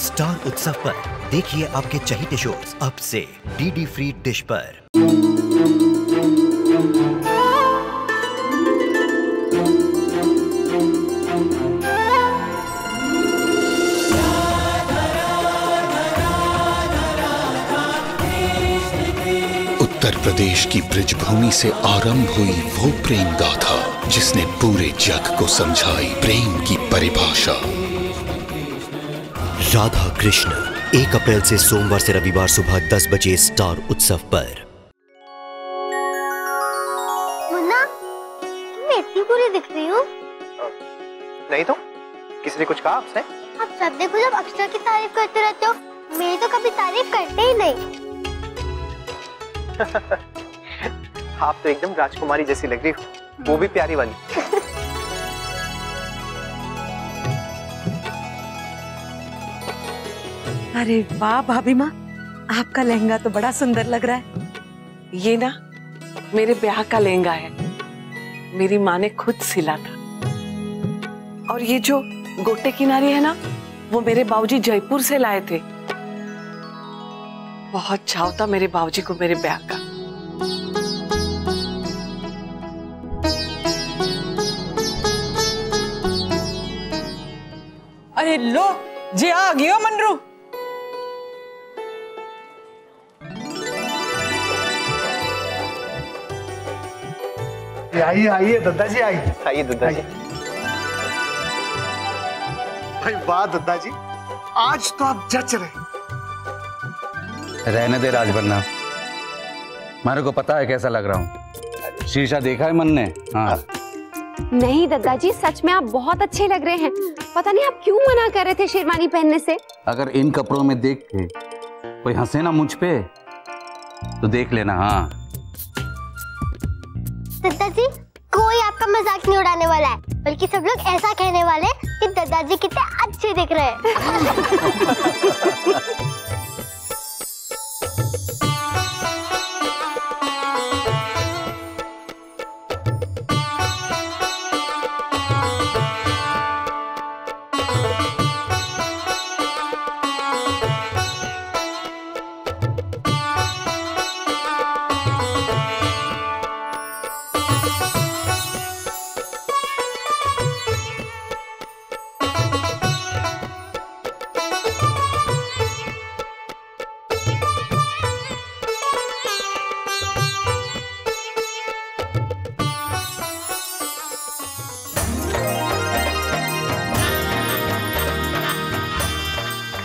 Star उत्सव पर देखिए आपके चहेते शोज अब से डीडी फ्री डिश पर। उत्तर प्रदेश की ब्रजभूमि से आरंभ हुई वो प्रेम गाथा जिसने पूरे जग को समझाई प्रेम की परिभाषा। राधा कृष्ण 1 अप्रैल से सोमवार से रविवार सुबह 10 बजे स्टार उत्सव पर। मुन्ना, मैं इतनी बुरी दिख रही हूँ? नहीं तो किसी ने कुछ कहा आपसे? आप सब देखो जब अक्षरा की तारीफ करते रहते हो, मेरी तो कभी तारीफ करते ही नहीं। आप तो एकदम राजकुमारी जैसी लग रही हो, वो भी प्यारी वाली। अरे वाह भाभी माँ, आपका लहंगा तो बड़ा सुंदर लग रहा है। ये ना मेरे ब्याह का लहंगा है, मेरी माँ ने खुद सिला था। और ये जो गोटे किनारे है ना, वो मेरे बाबूजी जयपुर से लाए थे। बहुत चाव था मेरे बाबूजी को मेरे ब्याह का। अरे लो जी, आ गयो मनरू। आइए आइए दादाजी, आइए आइए दादाजी। भाई वाह दादाजी, आज तो आप जच रहे। रहने दे राजबन्ना, मेरे को पता है कैसा लग रहा हूँ। शीशा देखा है मन ने? हाँ। नहीं दादाजी, सच में आप बहुत अच्छे लग रहे हैं। पता नहीं आप क्यों मना कर रहे थे शेरवानी पहनने से। अगर इन कपड़ों में देख के कोई हंसे ना मुझ पे तो देख लेना। हाँ दादाजी, कोई आपका मजाक नहीं उड़ाने वाला है, बल्कि सब लोग ऐसा कहने वाले कि दादाजी कितने अच्छे दिख रहे हैं।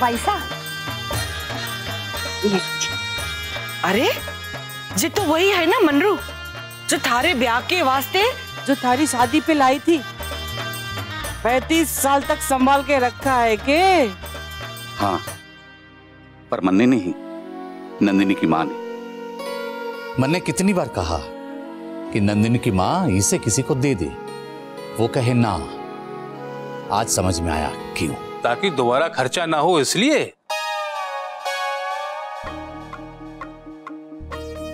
पैसा ये। अरे जी तो वही है ना मनरू, जो थारे ब्याह के वास्ते, जो थारी शादी पे लाई थी। 35 साल तक संभाल के रखा है के? हाँ, पर मन ने नहीं, नंदिनी की माँ ने। मन ने कितनी बार कहा कि नंदिनी की माँ इसे किसी को दे दे, वो कहे ना। आज समझ में आया क्यों। ताकि दोबारा खर्चा ना हो इसलिए।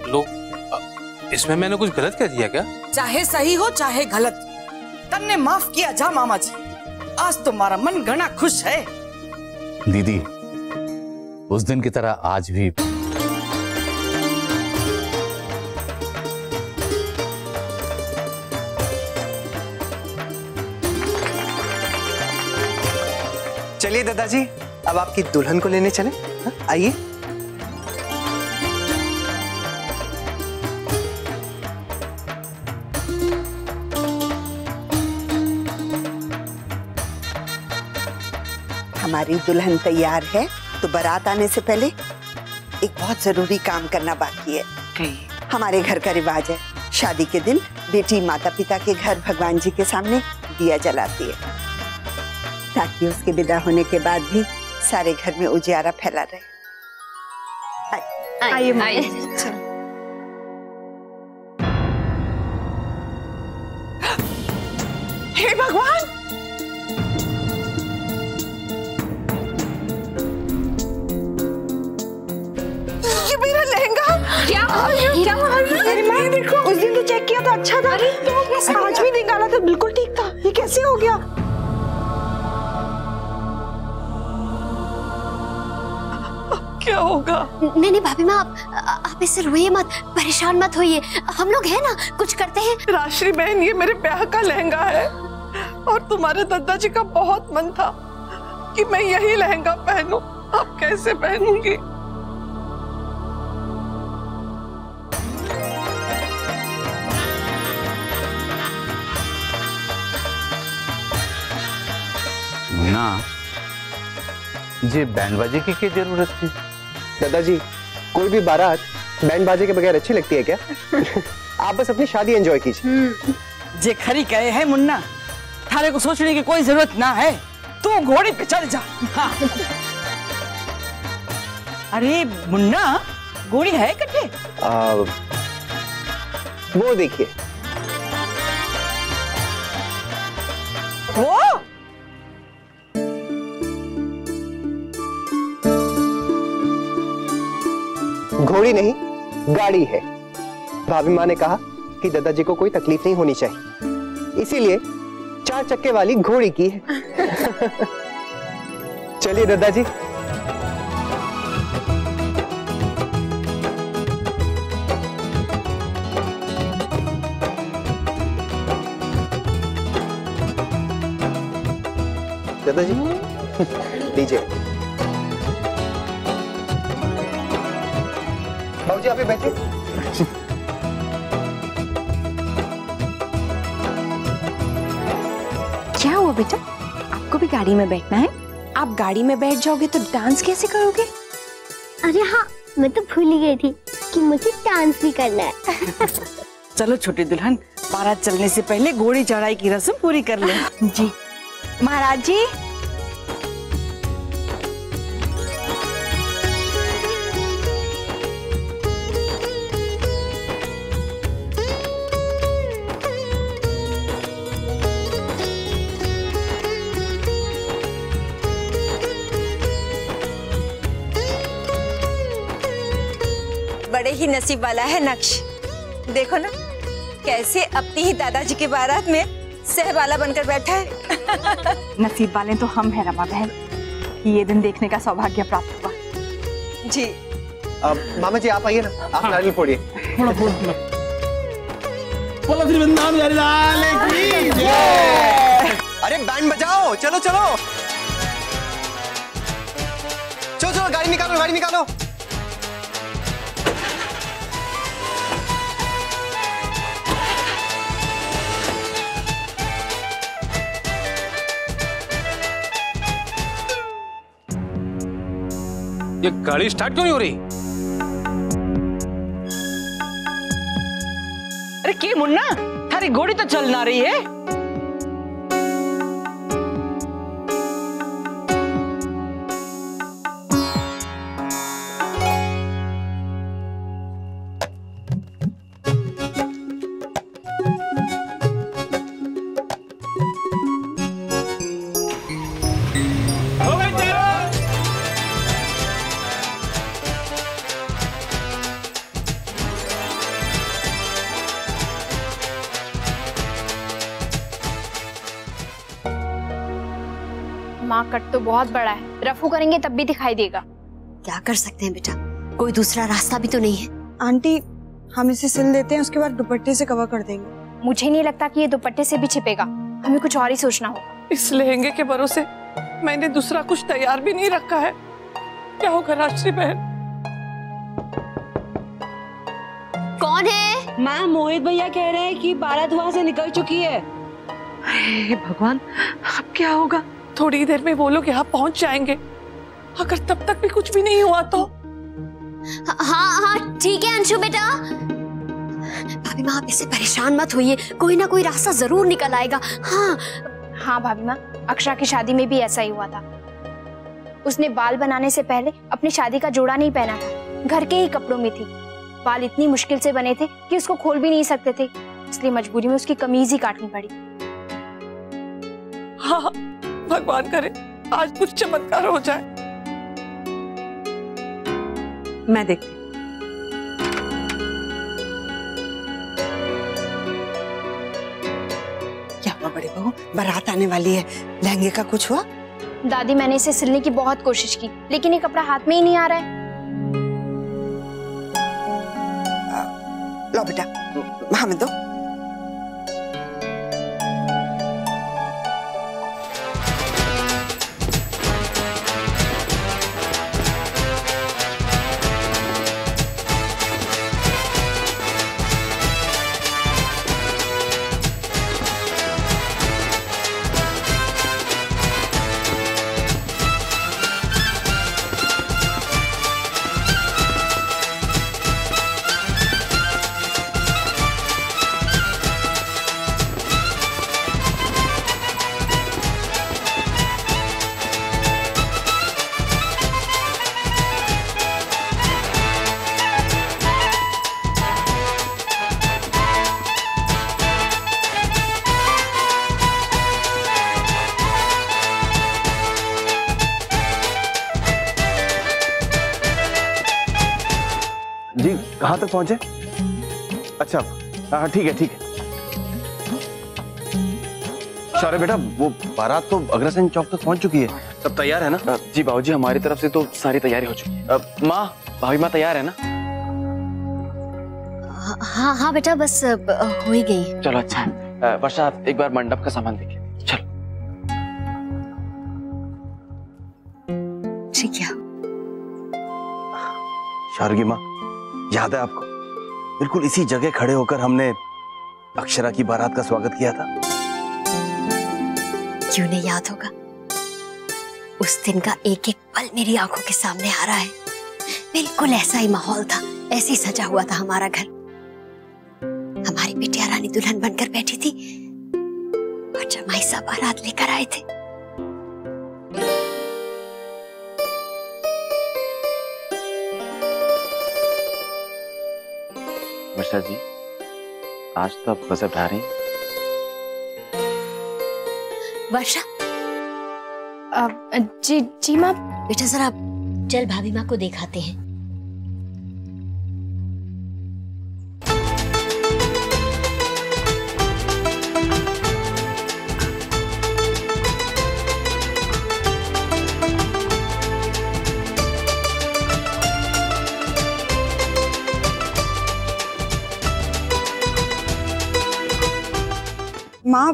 लोग, इसमें मैंने कुछ गलत कह दिया क्या? चाहे सही हो चाहे गलत, तन्ने माफ किया जा मामा जी। आज तुम्हारा मन घना खुश है। दीदी, उस दिन की तरह आज भी चलिए दादाजी, अब आपकी दुल्हन को लेने चले। आइए। हमारी दुल्हन तैयार है, तो बारात आने से पहले एक बहुत जरूरी काम करना बाकी है। हमारे घर का रिवाज है, शादी के दिन बेटी माता पिता के घर भगवान जी के सामने दिया जलाती है, ताकि उसके विदा होने के बाद भी सारे घर में उजियारा फैला रहे। आइए। हे भगवान, ये मेरा लहंगा। क्या अरे मैं देखो, उस दिन तो चेक किया था, अच्छा था। आज भी निकाला था, बिल्कुल ठीक था। ये कैसे हो गया? क्या होगा? नहीं नहीं भाभी माँ, आप इससे रोइए मत, परेशान मत होइए, हम लोग हैं ना, कुछ करते हैं। राश्री बहन, ये मेरे ब्याह का लहंगा है और तुम्हारे दादाजी का बहुत मन था कि मैं यही लहंगा पहनूं। अब कैसे पहनूंगी? ना ये बैंड बाजे की क्या जरूरत थी? दादाजी, कोई भी बारात बैंड बाजे के बगैर अच्छी लगती है क्या? आप बस अपनी शादी एंजॉय कीजिए। जे खरी कहे है मुन्ना, थारे को सोचने की कोई जरूरत ना है, तू घोड़े पे चढ़ जा। हाँ। अरे मुन्ना, घोड़ी है कटे? वो देखिए। वो घोड़ी नहीं, गाड़ी है। भाभी माँ ने कहा कि दादाजी को कोई तकलीफ नहीं होनी चाहिए, इसीलिए 4 चक्के वाली घोड़ी की है। चलिए दादाजी। दादाजी लीजिए। बाबूजी आप ही बैठिए। क्या हुआ बेटा, आपको भी गाड़ी में बैठना है? आप गाड़ी में बैठ जाओगे तो डांस कैसे करोगे? अरे हाँ, मैं तो भूल ही गई थी कि मुझे डांस भी करना है। चलो छोटी दुल्हन, बारात चलने से पहले घोड़ी चढ़ाई की रस्म पूरी कर ले। जी महाराज जी। बड़े ही नसीब वाला है नक्श। देखो ना कैसे अपनी ही दादाजी की बारात में सहवाला बनकर बैठा है। नसीब वाले तो हम हैं रमा बहन, ये दिन देखने का सौभाग्य प्राप्त हुआ। जी मामा जी आप आइए ना, आप नारियल फोड़िए। अरे बैंड बजाओ, चलो चलो चलो चलो, गाड़ी निकालो गाड़ी निकालो। ये गाड़ी स्टार्ट क्यों नहीं हो रही? अरे के मुन्ना, थारी घोड़ी तो चल ना रही है। माँ, कट तो बहुत बड़ा है, रफू करेंगे तब भी दिखाई देगा। क्या कर सकते हैं बेटा, कोई दूसरा रास्ता भी तो नहीं है। आंटी, हम इसे सिल देते हैं, उसके बाद दुपट्टे से कवर कर देंगे। मुझे नहीं लगता कि ये दुपट्टे से भी छिपेगा, हमें कुछ और ही सोचना होगा। इस लहंगे के भरोसे मैंने दूसरा कुछ तैयार भी नहीं रखा है। क्या होगा राश्री बहन? कौन है? माँ, मोहित भैया कह रहे हैं कि बारात वहां से निकल चुकी है। हे भगवान, अब क्या होगा? थोड़ी देर में वो लोग यहाँ पहुंच जाएंगे, अगर तब तक भी कुछ भी नहीं हुआ तो। हाँ हाँ ठीक है अंशु बेटा। भाभी माँ आप इससे परेशान मत होइए, कोई ना कोई रास्ता जरूर निकल आएगा। हाँ हाँ भाभी माँ, अक्षरा की शादी में भी ऐसा ही हुआ था। उसने बाल बनाने से पहले अपनी शादी का जोड़ा नहीं पहना था, घर के ही कपड़ों में थी। बाल इतनी मुश्किल से बने थे कि उसको खोल भी नहीं सकते थे, इसलिए मजबूरी में उसकी कमीज ही काटनी पड़ी। हाँ, भगवान करे आज कुछ चमत्कार हो जाए। मैं देखती। क्या हुआ बड़े बहू, बारात आने वाली है, लहंगे का कुछ हुआ? दादी, मैंने इसे सिलने की बहुत कोशिश की, लेकिन ये कपड़ा हाथ में ही नहीं आ रहा है। लो बेटा, हमें दो। जी कहाँ तक पहुंचे? अच्छा हाँ ठीक है ठीक है। शौर्य बेटा, वो बारात तो अग्रसेन चौक तक पहुंच चुकी है, सब तैयार है ना? जी बाबूजी, हमारी तरफ से तो सारी तैयारी हो चुकी है। माँ, भाभी माँ तैयार है ना? हाँ हाँ बेटा, बस हो ही गई। चलो अच्छा है। वर्षा, एक बार मंडप का सामान देखिए। चलो। ठीक है। शौर्य की माँ, याद है आपको? बिल्कुल इसी जगह खड़े होकर हमने अक्षरा की बारात का स्वागत किया था। क्यों नहीं याद होगा? उस दिन का एक एक पल मेरी आंखों के सामने आ रहा है। बिल्कुल ऐसा ही माहौल था, ऐसे ही सजा हुआ था हमारा घर। हमारी बिटिया रानी दुल्हन बनकर बैठी थी और जमाई साहब बारात लेकर आए थे। वर्षा जी, आज तो आप गजब ढा रही हैं। वर्षा, जी जी माँ। बेटा जरा चल भाभी माँ को दिखाते हैं। माँ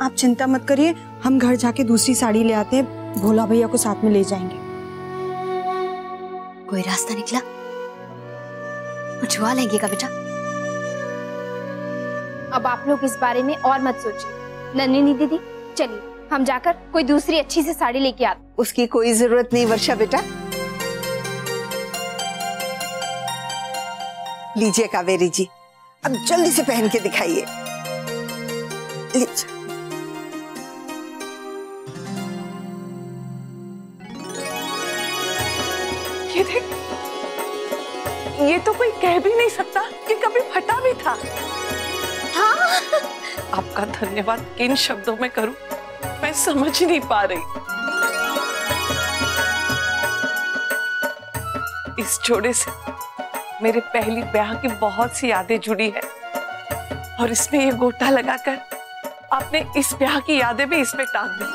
आप चिंता मत करिए, हम घर जाके दूसरी साड़ी ले आते हैं, भोला भैया को साथ में ले जाएंगे। कोई रास्ता निकला? कुछ हुआ लेंगे का बेटा? अब आप लोग इस बारे में और मत सोचिए। नन्दिनी दीदी, चलिए हम जाकर कोई दूसरी अच्छी सी साड़ी लेके आते। उसकी कोई जरूरत नहीं वर्षा बेटा। लीजिए कावेरी जी, अब जल्दी से पहन के दिखाइए। ये देख, ये तो कोई कह भी नहीं सकता कि कभी फटा भी था। हाँ? आपका धन्यवाद किन शब्दों में करूं, मैं समझ नहीं पा रही। इस जोड़े से मेरे पहली ब्याह की बहुत सी यादें जुड़ी है और इसमें ये गोटा लगाकर आपने इस ब्याह की यादें भी इसमें टांग दी।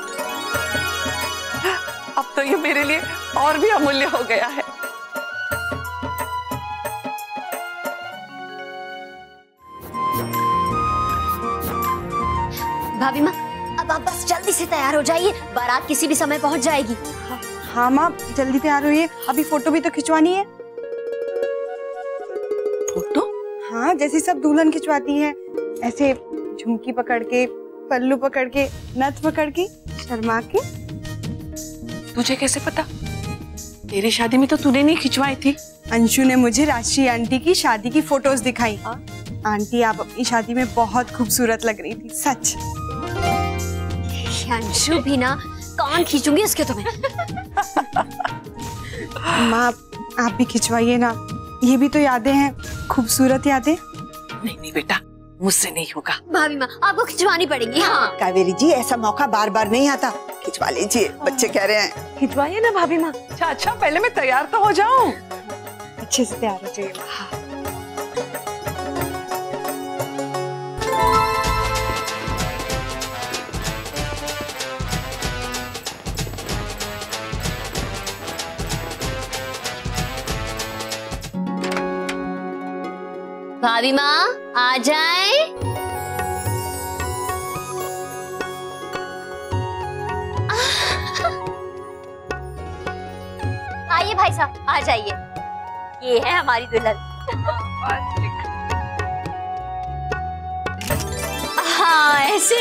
अब तो ये मेरे लिए और भी अमूल्य हो गया है। भाभी माँ, अब आप बस जल्दी से तैयार हो जाइए, बारात किसी भी समय पहुंच जाएगी। हाँ माँ, जल्दी तैयार होइए, अभी फोटो भी तो खिंचवानी है। फोटो? हाँ, जैसे सब दुल्हन खिंचवाती है, ऐसे झुमकी पकड़ के, पल्लू पकड़ के, नथ पकड़ के, शर्मा के। तुझे कैसे पता? तेरी शादी में तो तूने नहीं खिंचवाई थी। अंशु ने मुझे राशि आंटी की शादी की फोटोज दिखाई। आंटी आप अपनी शादी में बहुत खूबसूरत लग रही थी, सच। अंशु भी ना, कान खींचूंगी उसके तुम्हें। माँ आप भी खिंचवाइए ना, ये भी तो यादें हैं, खूबसूरत यादें। नहीं नहीं बेटा, मुझसे नहीं होगा। भाभी माँ, आपको खिंचवानी पड़ेगी। हाँ कावेरी जी, ऐसा मौका बार बार नहीं आता, खिंचवा लीजिए, बच्चे कह रहे हैं। खिंचवाइए ना भाभी माँ। अच्छा, पहले मैं तैयार तो हो जाऊं। अच्छे से तैयार हो जाइए। भाभी माँ आ जाए। आइए भाई साहब, आ जाइए। ये है हमारी दुल्हन। हाँ ऐसे।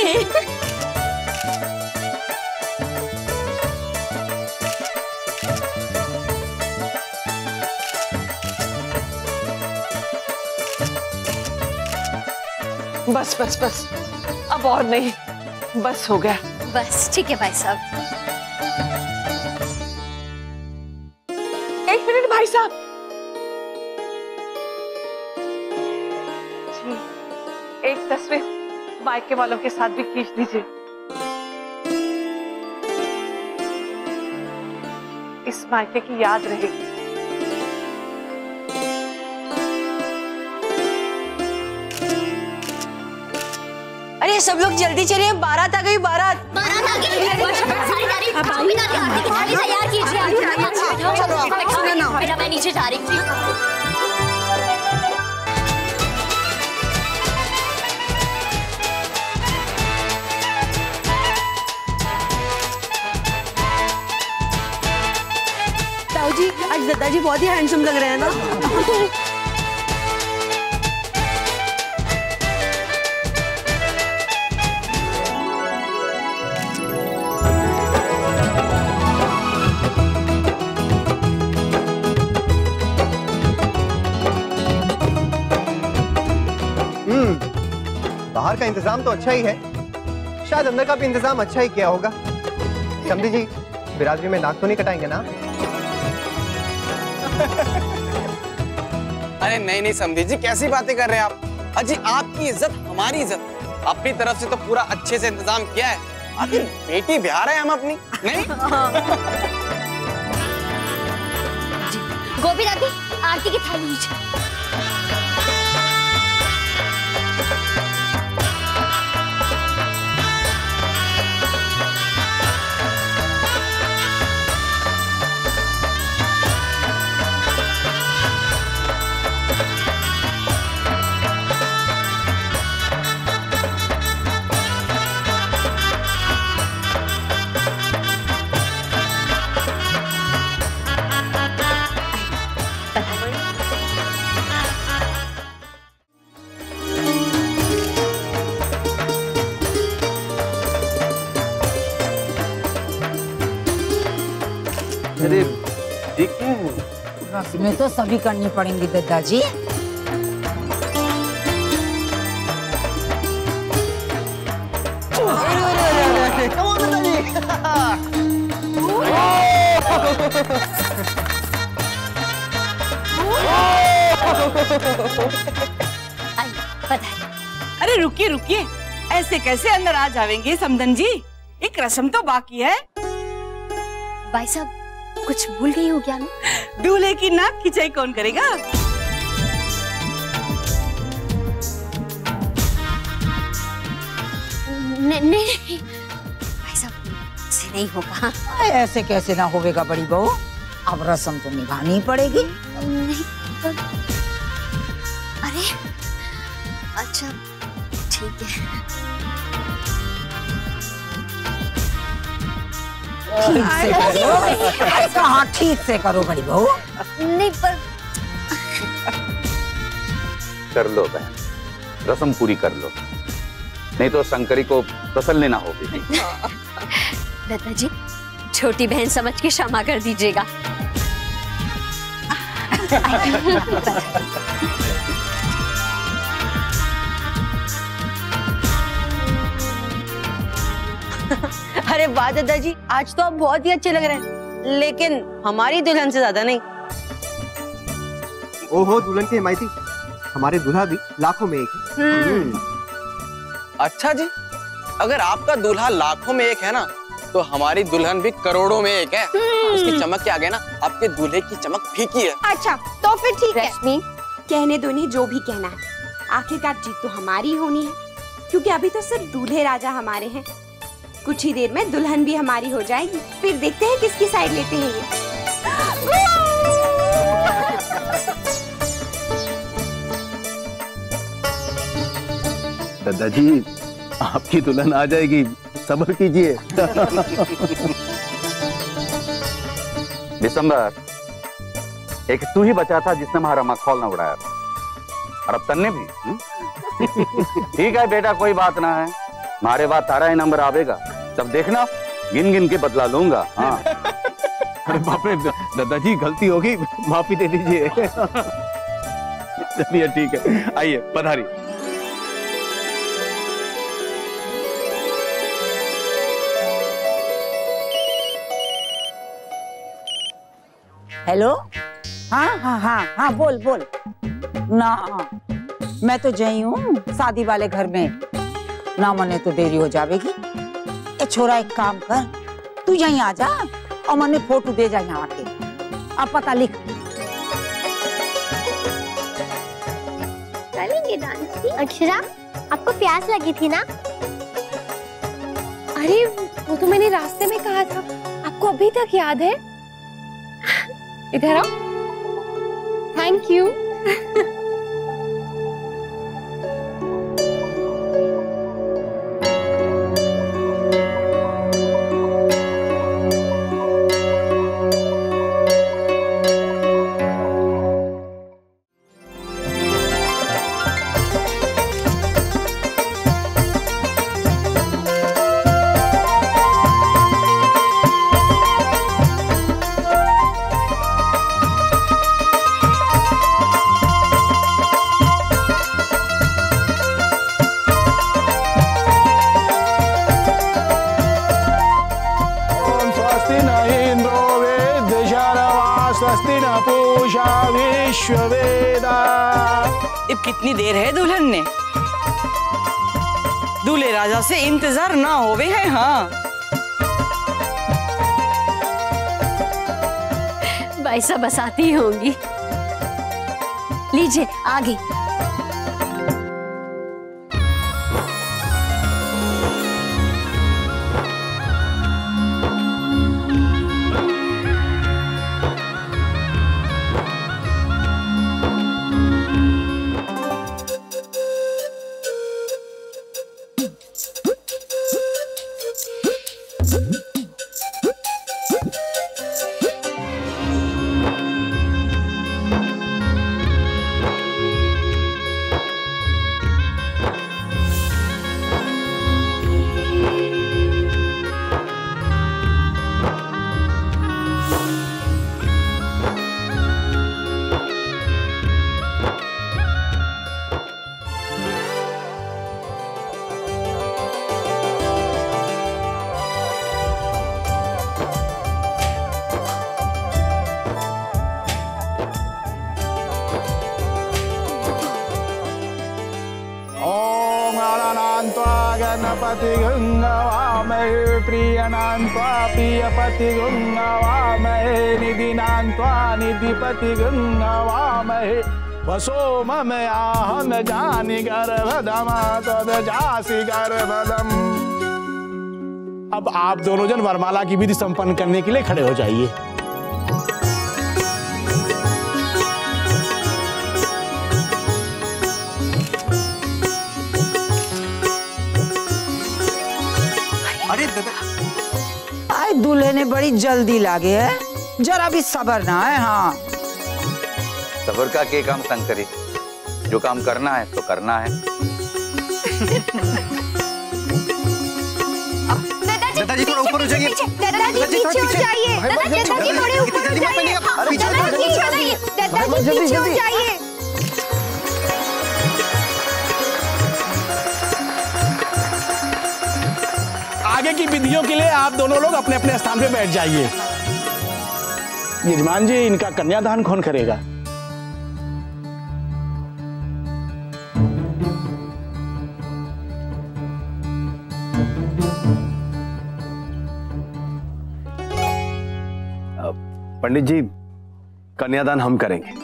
बस बस बस, अब और नहीं, बस हो गया। बस ठीक है भाई साहब। एक मिनट भाई साहब। जी, एक तस्वीर मायके वालों के साथ भी खींच दीजिए। इस मायके की याद रहेगी। अरे सब लोग जल्दी चलिए, बारात आ गई। बारात आ गई। तैयार कीजिए। बेटा मैं नीचे जा रही थी। ताऊ जी, आज दादाजी बहुत ही हैंडसम लग रहे हैं ना। बाहर का इंतजाम तो अच्छा ही है, शायद अंदर का भी इंतजाम अच्छा ही किया होगा। समझी जी, बिरादरी में नाक तो नहीं कटाएंगे ना? अरे नहीं नहीं समधी जी, कैसी बातें कर रहे हैं आप? अजी आपकी इज्जत हमारी इज्जत। अपनी तरफ से तो पूरा अच्छे से इंतजाम किया है। आखिर बेटी ब्याह रहे हैं हम अपनी, नहीं? गोपी दादी, आरती की थाली लीजिए। अरे देखिए, रस्में तो सभी करनी पड़ेंगी दादाजी। अरे रुकिए रुकिए, ऐसे कैसे अंदर आ जाएंगे समधन जी? एक रस्म तो बाकी है। भाई साहब, कुछ भूल गई हो क्या मैं? दूल्हे की नाक खिंचाई कौन करेगा? नहीं भाई साहब, से नहीं होगा। ऐसे कैसे ना होगा बड़ी बहू, अब रस्म तो निभानी ही पड़ेगी। नहीं तो... अरे अच्छा ठीक है। ठीक से करो। हाँ ठीक से करो बड़ी बहू। नहीं पर कर लो बहन, रस्म पूरी कर लो, नहीं तो शंकरी को तसल्ली ना होगी। दादाजी, छोटी बहन समझ के क्षमा कर दीजिएगा। अरे वाह दादाजी, आज तो आप बहुत ही अच्छे लग रहे हैं, लेकिन हमारी दुल्हन से ज्यादा नहीं। ओहो दुल्हन की हिमायती, हमारे दूल्हा भी लाखों में एक है। अच्छा जी, अगर आपका दूल्हा लाखों में एक है ना, तो हमारी दुल्हन भी करोड़ों में एक है। उसकी चमक के आगे ना आपके दूल्हे की चमक फीकी है। अच्छा तो फिर ठीक है। रश्मि, कहने दो नहीं जो भी कहना है, आखिरकार जीत तो हमारी होनी है, क्योंकि अभी तो सिर्फ दूल्हे राजा हमारे हैं। कुछ ही देर में दुल्हन भी हमारी हो जाएगी, फिर देखते हैं किसकी साइड लेते हैं ये। दादाजी आपकी दुल्हन आ जाएगी, सब्र कीजिए। दिसंबर, एक तू ही बचा था जिसने हमारा मखौल न उड़ाया था, और अब तन्ने भी। ठीक है बेटा, कोई बात ना है, हमारे बाद तारा ही नंबर आवेगा, तब देखना गिन गिन के बदला लूंगा। हाँ। अरे बाप रे दादाजी, गलती होगी, माफी दे दीजिए। चलिए ठीक है, आइए पधारी। हेलो, हाँ हाँ हाँ हाँ, बोल बोल ना। मैं तो जई हूँ शादी वाले घर में, ना मने तो देरी हो जाएगी। ए छोरा, एक काम कर, तू यहीं आ जा और मने फोटो दे जा यहाँ के। अब पता लिख। अक्षरा, आपको प्यास लगी थी ना? अरे वो तो मैंने रास्ते में कहा था, आपको अभी तक याद है? इधर आओ। Thank you. अब कितनी देर है दुल्हन ने? दूल्हे राजा से इंतजार ना होवे है। हाँ, भाई साहब बसाती होंगी। लीजिए आगे। गणपति गंगावामहे प्रियनान्त्वा प्रियपति गंगावामहे निधिनान्त्वा निधिपति गंगावामहे वसो ममयाहं जानि गर्भधम तदजासि गर्भधम। अब आप दोनों जन वरमाला की विधि संपन्न करने के लिए खड़े हो जाइए। आए दूल्हे ने बड़ी जल्दी लागे है, जरा भी सबर ना है। हाँ, सबर का के काम शंकरी, जो काम करना है तो करना है। दादाजी थोड़ा ऊपर हो जाइए। दादाजी पीछे हो जाइए। दादाजी थोड़े ऊपर हो जाइए। दादाजी पीछे हो जाइए। दादाजी पीछे हो जाइए। आगे की विधियों के लिए आप दोनों लोग अपने अपने स्थान पे बैठ जाइए। यजमान जी, इनका कन्यादान कौन करेगा? पंडित जी, कन्यादान हम करेंगे।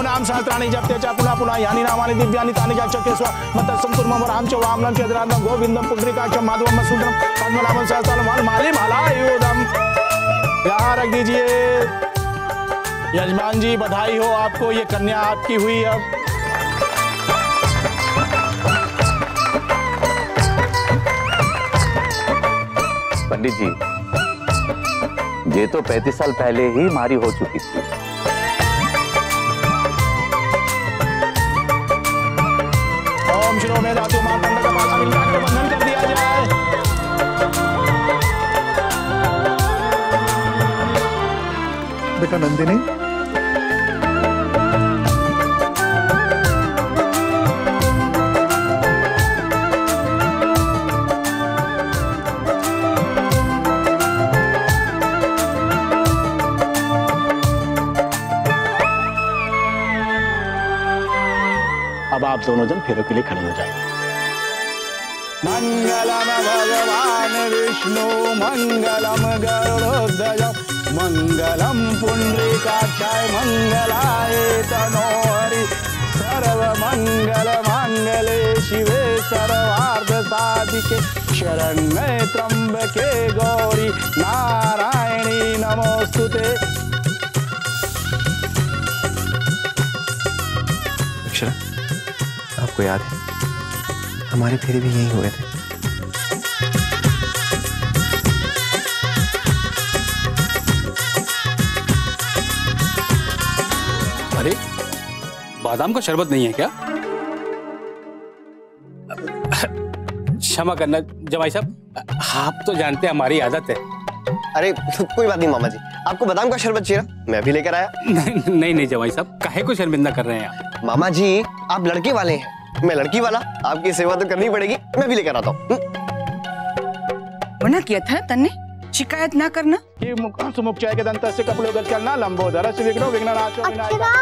नाम सहस्राणि जप्ते च पुनः पुनः यानि नामानि दिव्यानि तानि च चकेस्व मत्तस्सं कुर्मं राम च वामनं च द्रादं गोविन्दं पुंडरीकाक्षं माधवं मधुसूदनं पद्मनाभं सहस्रनामं माली मालायुधं। यहाँ रख दीजिए। यजमान जी बधाई हो आपको, ये कन्या आपकी हुई। अब पंडित जी, ये तो 35 साल पहले ही हमारी हो चुकी थी। ओम शिरो में धातु मातंड का पासा मिलकर बंधन कर दिया जाए। बेटा नंदिनी, अब आप दोनों जन फेरों के लिए खड़े हो जाए। मंगलम भगवान विष्णु मंगलम गरुड़ध्वज मंगलम पुंडरीकाक्षाय मंगलाय तनोहरि सर्व मंगल मांगले शिवे सर्वार्थ साधिके शरण्ये त्र्यंबके गौरी नारायणी नमोस्तुते। अक्षरा, आपको याद है हमारे फेरे भी यही हुए थे। अरे बादाम का शरबत नहीं है क्या? क्षमा करना जमाई साहब, आप तो जानते हैं हमारी आदत है। अरे कोई बात नहीं मामा जी, आपको बादाम का शरबत चाहिए, मैं भी लेकर आया। नहीं जमाई साहब, काहे को शर्मिंदा कर रहे हैं आप? मामा जी आप लड़के वाले हैं, मैं लड़की वाला, आपकी सेवा तो करनी पड़ेगी, मैं भी लेकर आता हूँ। मना किया था तन्ने, शिकायत ना करना। ये सुमुख्याय के दंतस्य कपिलो गच्छन्ना लंबोदरस्य विघ्नो विघ्ननाशो विनायकः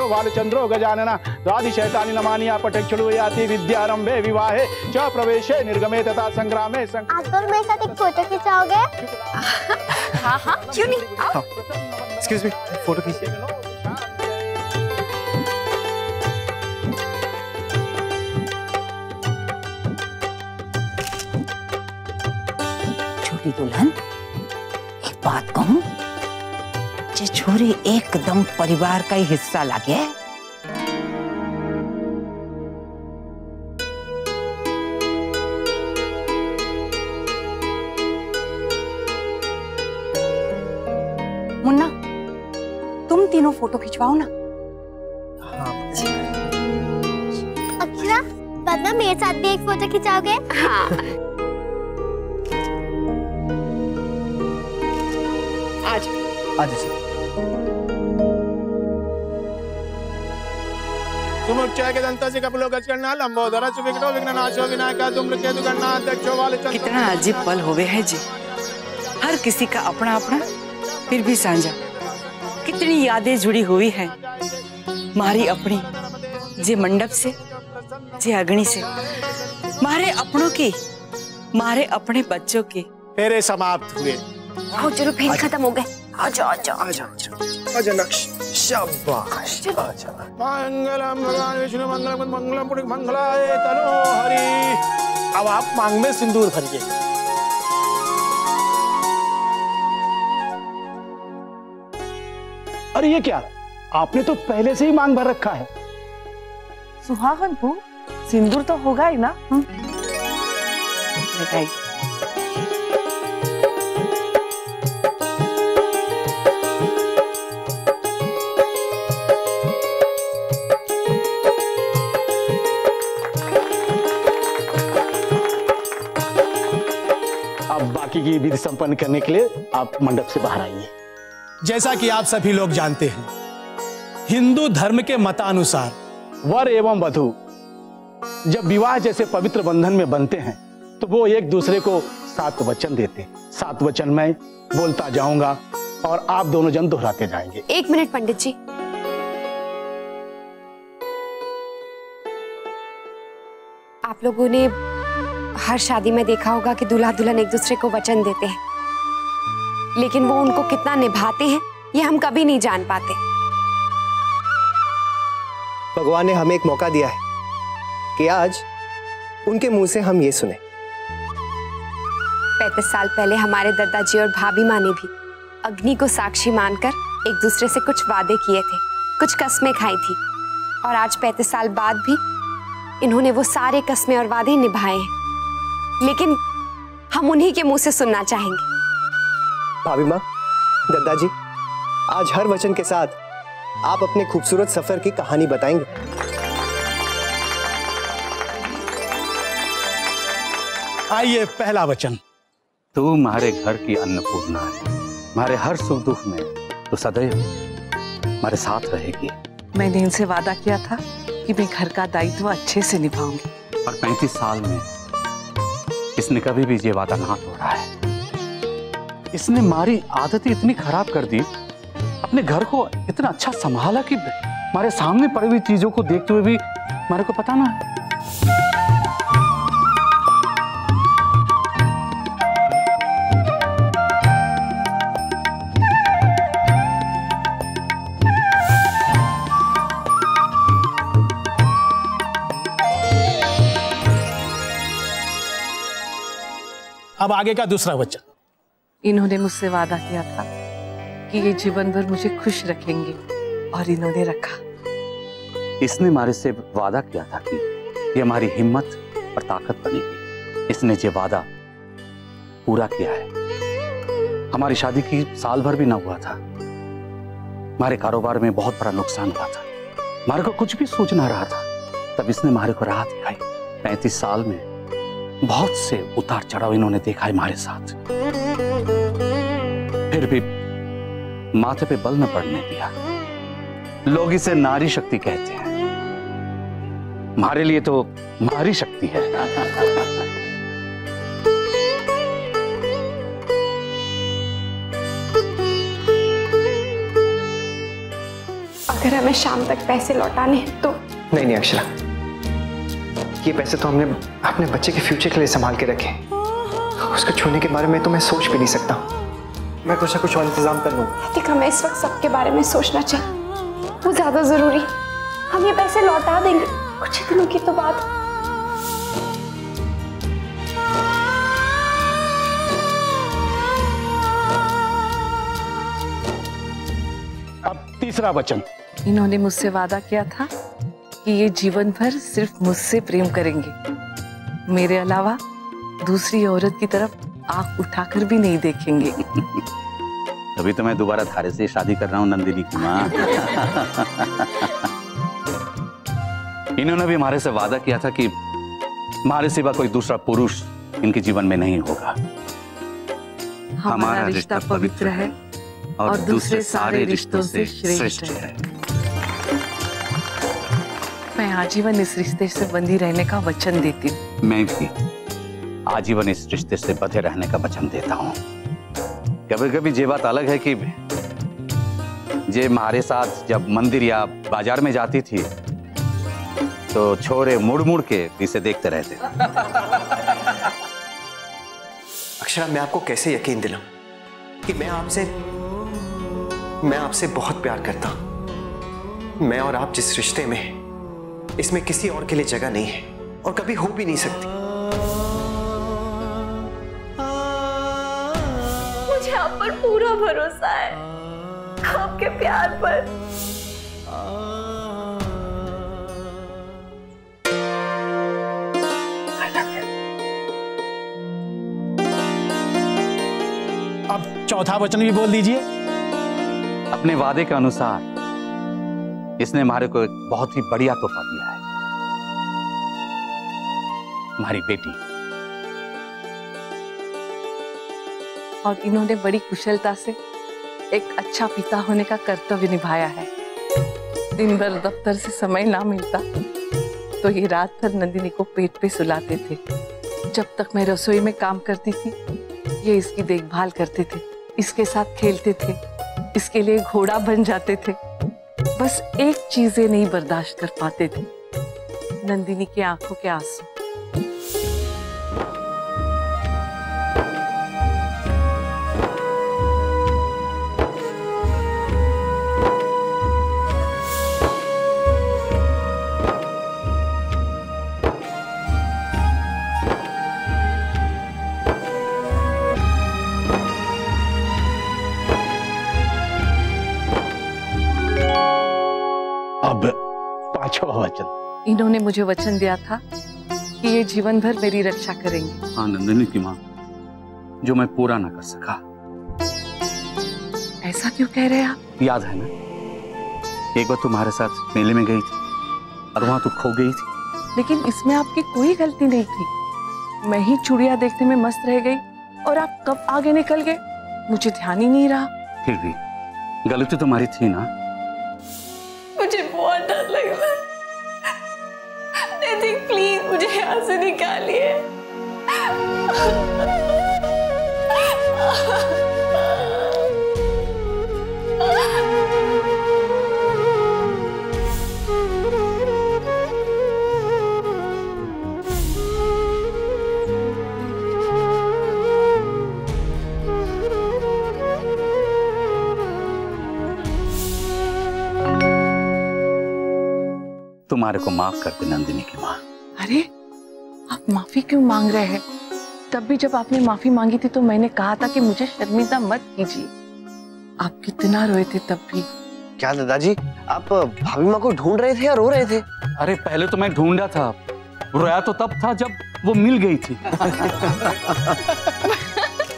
भालचंद्रो गजानना द्वादशैतानि नमानि आपटेक्षुलो याति विद्यारंभे विवाहे च प्रवेशे निर्गमे तथा संग्रामे। आप दोनों मेरे साथ एक फोटो खिंचाओगे? हाँ क्यों नहीं, आओ। एक्सक्यूज मी, फोटो खींचिए। छोटी दुल्हन, एक बात कहूं, ये छोरी एकदम परिवार का ही हिस्सा लगे। मुन्ना, तुम तीनों फोटो खिंचवाओ ना। अक्षरा, बदला मेरे साथ भी एक फोटो खिंचाओगे? हाँ। आज सुमुख्याय के दंतस्य कपिलो गच्छन्ना लंबोदरस्य विघ्नो विघ्ननाशो विनायकः धूम्रकेतु गणनाध्यक्षो भालचंद्रो। कितना अजीब पल होवे है जी, हर किसी का अपना अपना, फिर भी साझा। कितनी यादें जुड़ी हुई हैं, मारी अपनी, जे मंडप से, जे अग्नि से, मारे अपनों की, मारे अपने बच्चों की। फेरे समाप्त हुए। आओ चलो, फेरे खत्म हो गए। आजा नक्श, शाबाश। मंगलम भगवान विष्णु मंगलम मंगलम पुण्य मंगलाय तनोहरि। अब आप मांग में सिंदूर भरिए। अरे ये क्या, आपने तो पहले से ही मांग भर रखा है। सुहागन को सिंदूर तो होगा ही ना। बताइए। अब बाकी की विधि संपन्न करने के लिए आप मंडप से बाहर आइए। जैसा कि आप सभी लोग जानते हैं, हिंदू धर्म के मतानुसार वर एवं वधू जब विवाह जैसे पवित्र बंधन में बनते हैं तो वो एक दूसरे को 7 वचन देते हैं। 7 वचन मैं बोलता जाऊंगा और आप दोनों जन दोहराते जाएंगे। 1 मिनट पंडित जी। आप लोगों ने हर शादी में देखा होगा कि दूल्हा दुल्हन एक दूसरे को वचन देते हैं, लेकिन वो उनको कितना निभाते हैं ये हम कभी नहीं जान पाते। भगवान ने हमें एक मौका दिया है कि आज उनके मुंह से हम ये सुने। 35 साल पहले हमारे दादाजी और भाभी माँ ने भी अग्नि को साक्षी मानकर एक दूसरे से कुछ वादे किए थे, कुछ कस्में खाई थी, और आज 35 साल बाद भी इन्होंने वो सारे कस्में और वादे निभाए हैं। लेकिन हम उन्हीं के मुंह से सुनना चाहेंगे। भाभी माँ, दादाजी, आज हर वचन के साथ आप अपने खूबसूरत सफर की कहानी बताएंगे। आइए, पहला वचन। तू हमारे घर की अन्नपूर्णा है, हमारे हर सुख दुख में तो सदैव हमारे साथ रहेगी। मैंने इनसे वादा किया था कि मैं घर का दायित्व अच्छे से निभाऊंगी, और 35 साल में इसने कभी भी ये वादा ना तोड़ा है। इसने हमारी आदतें इतनी खराब कर दी, अपने घर को इतना अच्छा संभाला कि हमारे सामने पड़ी हुई चीजों को देखते हुए भी हमारे को पता ना है। अब आगे का दूसरा वचन। इन्होंने मुझसे वादा किया था कि ये जीवन भर मुझे खुश रखेंगे, और इन्होंने रखा। इसने हमारे से वादा किया था कि ये हमारी हिम्मत और ताकत बनेगी। इसने ये वादा पूरा किया है। हमारी शादी की साल भर भी ना हुआ था, हमारे कारोबार में बहुत बड़ा नुकसान हुआ था, हमारे को कुछ भी सूझ ना रहा था। तब इसने हमारे को राह दिखाई। 35 साल में बहुत से उतार चढ़ाव इन्होंने देखा है हमारे साथ, फिर भी माथे पे बल न पड़ने दिया। लोग इसे नारी शक्ति कहते हैं, हमारे लिए तो मारी शक्ति है। अगर हमें शाम तक पैसे लौटाने हैं तो। नहीं नहीं अक्षरा, ये पैसे तो हमने अपने बच्चे के फ्यूचर के लिए संभाल के रखे। उसको छूने के बारे में तो मैं सोच भी नहीं सकता। मैं कुछ और इंतजाम कर लूंगा। ठीक, हमें इस वक्त सबके बारे में सोचना चाहिए, वो ज्यादा जरूरी। हम ये पैसे लौटा देंगे, कुछ ही दिनों की तो बात। अब तीसरा वचन। इन्होंने मुझसे वादा किया था कि ये जीवन भर सिर्फ मुझसे प्रेम करेंगे, मेरे अलावा दूसरी औरत की तरफ आंख उठाकर भी नहीं देखेंगे। तभी तो मैं दोबारा थारे से शादी कर रहा हूँ नंदिनी की माँ। इन्होंने भी हमारे से वादा किया था कि हमारे सिवा कोई दूसरा पुरुष इनके जीवन में नहीं होगा। हमारा रिश्ता पवित्र है और दूसरे सारे रिश्तों से श्रेष्ठ है। मैं आजीवन इस रिश्ते से बंधी रहने का वचन देती हूँ। मैं भी आजीवन इस रिश्ते से बंधे रहने का वचन देता हूँ। कभी कभी ये बात अलग है कि जे हमारे साथ जब मंदिर या बाजार में जाती थी तो छोरे मुड़ मुड़ के इसे देखते रहते। अक्षरा, मैं आपको कैसे यकीन दिलाऊं कि मैं आपसे बहुत प्यार करता हूं। मैं और आप जिस रिश्ते में, इसमें किसी और के लिए जगह नहीं है और कभी हो भी नहीं सकती। मुझे आप पर पूरा भरोसा है, आपके प्यार पर। अब चौथा वचन भी बोल दीजिए। अपने वादे के अनुसार इसने हमारे को एक बहुत ही बढ़िया तोहफा दिया है, हमारी बेटी। और इन्होंने बड़ी कुशलता से एक अच्छा पिता होने का कर्तव्य निभाया है। दिन भर दफ्तर से समय ना मिलता तो ये रात भर नंदिनी को पेट पे सुलाते थे। जब तक मैं रसोई में काम करती थी ये इसकी देखभाल करते थे, इसके साथ खेलते थे, इसके लिए घोड़ा बन जाते थे। बस एक चीज ये नहीं बर्दाश्त कर पाते थे, नंदिनी की आंखों के आंसू। अच्छा वचन। इन्होंने मुझे वचन दिया था कि ये जीवन भर मेरी रक्षा करेंगे। हाँ नंदिनी की माँ, जो मैं पूरा ना कर सका। ऐसा क्यों कह रहे हैं आप? याद है ना, एक बार तुम्हारे साथ मेले में गई थी और वहां तू खो गई थी। लेकिन इसमें आपकी कोई गलती नहीं थी। मैं ही चूड़िया देखने में मस्त रह गई और आप कब आगे निकल गए मुझे ध्यान ही नहीं रहा। फिर भी गलती तुम्हारी थी ना। मुझे बहुत डर लग रहा है, प्लीज मुझे यहाँ से निकालिए। तुम्हारे को माफ कर दे नंदिनी की माँ। अरे आप माफी क्यों मांग रहे हैं? तब भी जब आपने माफी मांगी थी तो मैंने कहा था कि मुझे शर्मिंदा मत कीजिए। आप कितना रोए थे तब भी। क्या दादाजी, आप भाभी माँ को ढूंढ रहे थे या रो रहे थे? अरे पहले तो मैं ढूंढा था, रोया तो तब था जब वो मिल गई थी।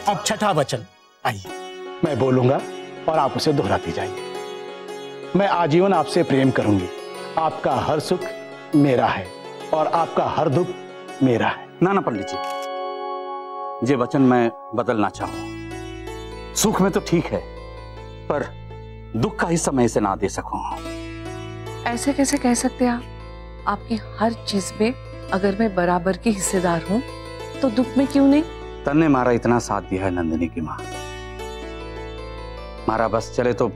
अब छठा वचन, आइए मैं बोलूंगा और आप उसे दोहराती जाइए। मैं आजीवन आपसे प्रेम करूंगी, आपका हर सुख मेरा है और आपका हर दुख मेरा है। ना पंडित जी, ये वचन मैं बदलना चाहूं। सुख में तो ठीक है, पर दुख का हिस्सा मैं इसे ना दे सकूं। ऐसे कैसे कह सकते हैं आप? आपकी हर चीज में अगर मैं बराबर की हिस्सेदार हूँ तो दुख में क्यों नहीं? तन्ने मारा इतना साथ दिया है नंदिनी की माँ, मारा बस चले तो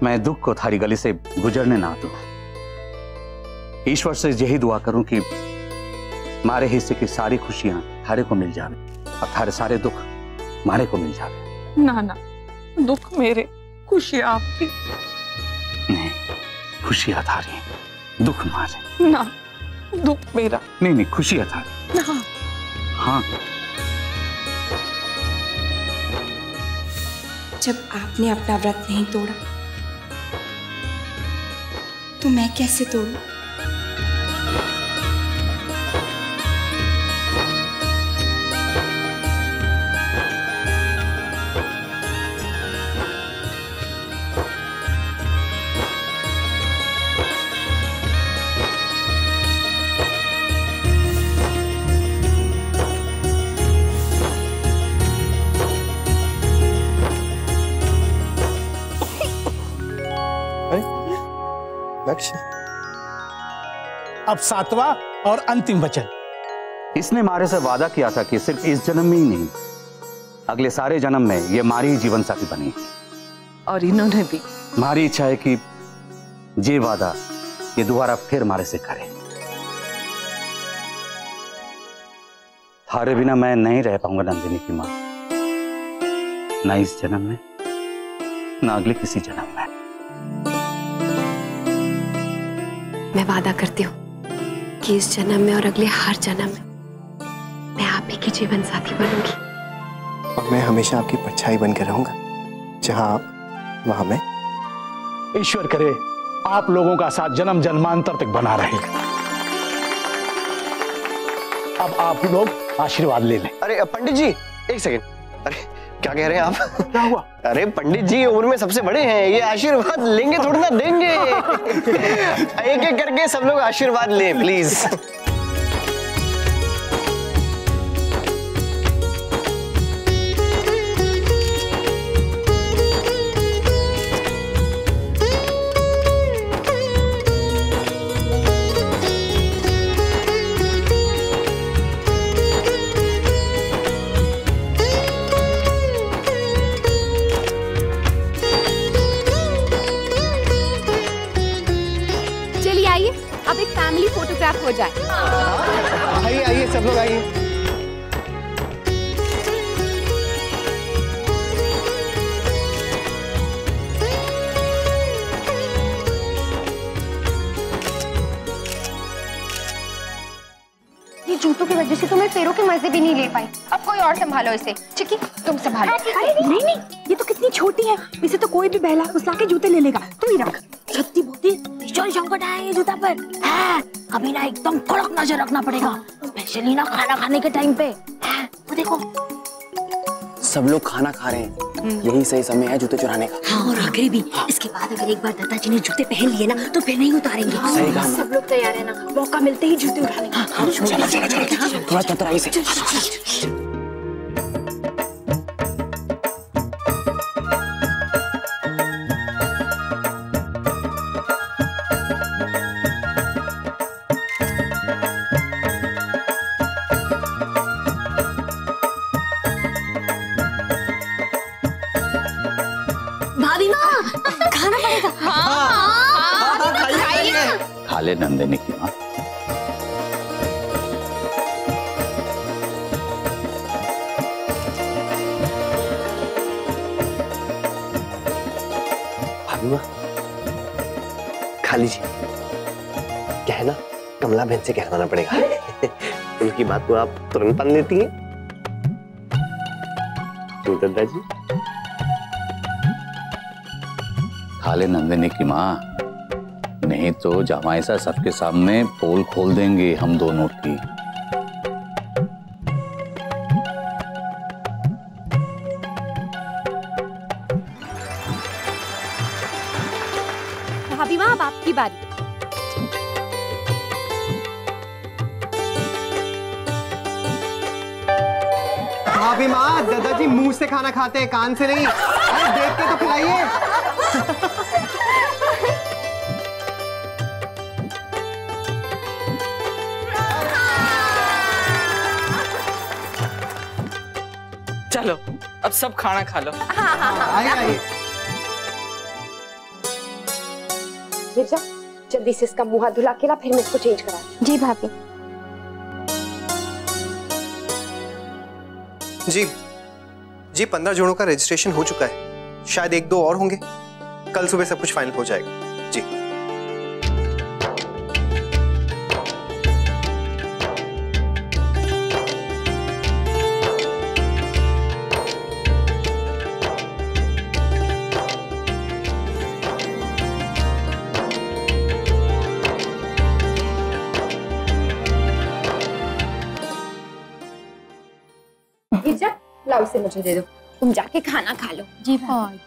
मैं दुख को थारी गली से गुजरने ना दूं। ईश्वर से यही दुआ करूं कि मारे हिस्से की सारी खुशियां थारे को मिल जावे और थारे सारे दुख मारे को मिल जावे। ना ना, दुख मेरे, खुशी आपकी। नहीं, खुशियां थारी, दुख मारे। ना, दुख मेरा। नहीं, खुशियां थारी। हाँ। हाँ। जब आपने अपना व्रत नहीं तोड़ा तो मैं कैसे तोड़ूं? अब सातवां और अंतिम वचन। इसने मारे से वादा किया था कि सिर्फ इस जन्म में ही नहीं, अगले सारे जन्म में ये मारी ही जीवन साथी बनेगी। और इन्होंने भी। मारी इच्छा है कि ये वादा ये दोबारा फिर मारे से करे। थारे बिना मैं नहीं रह पाऊंगा नंदिनी की माँ, ना इस जन्म में ना अगले किसी जन्म में। मैं वादा करती हूँ कि इस जन्म में और अगले हर जन्म में मैं आप ही की जीवन साथी बनूंगी और मैं हमेशा आपकी परछाई बनकर रहूंगा। जहां आप वहां मैं। ईश्वर करे आप लोगों का साथ जन्म जन्मांतर तक बना रहे। अब आप लोग आशीर्वाद ले लें। अरे पंडित जी एक सेकंड। अरे क्या कह रहे हैं आप? क्या हुआ? अरे पंडित जी उम्र में सबसे बड़े हैं, ये आशीर्वाद लेंगे थोड़ा ना देंगे। एक एक करके सब लोग आशीर्वाद लें प्लीज। अब एक फैमिली फोटोग्राफ हो जाए। आइए आइए सब लोग आइए। ये जूतों की वजह से तो मैं पैरों के मजे भी नहीं ले पाई। अब कोई और संभालो इसे। चिक्की तुम संभालो। अरे नहीं नहीं, ये तो कितनी छोटी है, इसे तो कोई भी बहला फुसला के जूते ले लेगा। तू ही रख। छत्ती बोती भीषण संकट आया ये जूता पर है। अभी ना एकदम कड़क नजर रखना पड़ेगा, स्पेशली ना खाना खाने के टाइम पे। वो देखो सब लोग खाना खा रहे हैं, यही सही समय है जूते चुराने का। हाँ, और आखिरी भी। इसके बाद अगर एक बार दादाजी ने जूते पहन लिए ना तो फिर नहीं उतारेंगे। सही कहा। सब लोग तैयार है ना, मौका मिलते ही जूते उठा लेंगे। थोड़ा चतुराई से। भाभी माँ, खाना पड़ेगा। खा ले नंदिनी की माँ। भाभी माँ खा लीजिए। क्या है ना, कमला बहन से कहवाना पड़ेगा। उनकी बात को आप तुरंत मान लेती हैं। तो दादाजी खा ले नंदिनी की माँ, नहीं तो जमाई सा सबके सामने पोल खोल देंगे हम दोनों की। भाभी माँ अब आपकी बारी। भाभी माँ, दादाजी मुंह से खाना खाते हैं, कान से नहीं। अरे देख के तो खिलाइए। चलो अब सब खाना खा लो। आइए। गिरजा, जल्दी से इसका मुंह हाथ धुला के ला, फिर मैं इसको चेंज करा। जी भाभी। जी 15 जोड़ों का रजिस्ट्रेशन हो चुका है, शायद 1-2 और होंगे। कल सुबह सब कुछ फाइनल हो जाएगा। जी गिरजा, लाओ इसे मुझे दे दो, तुम जाके खाना खा लो। जी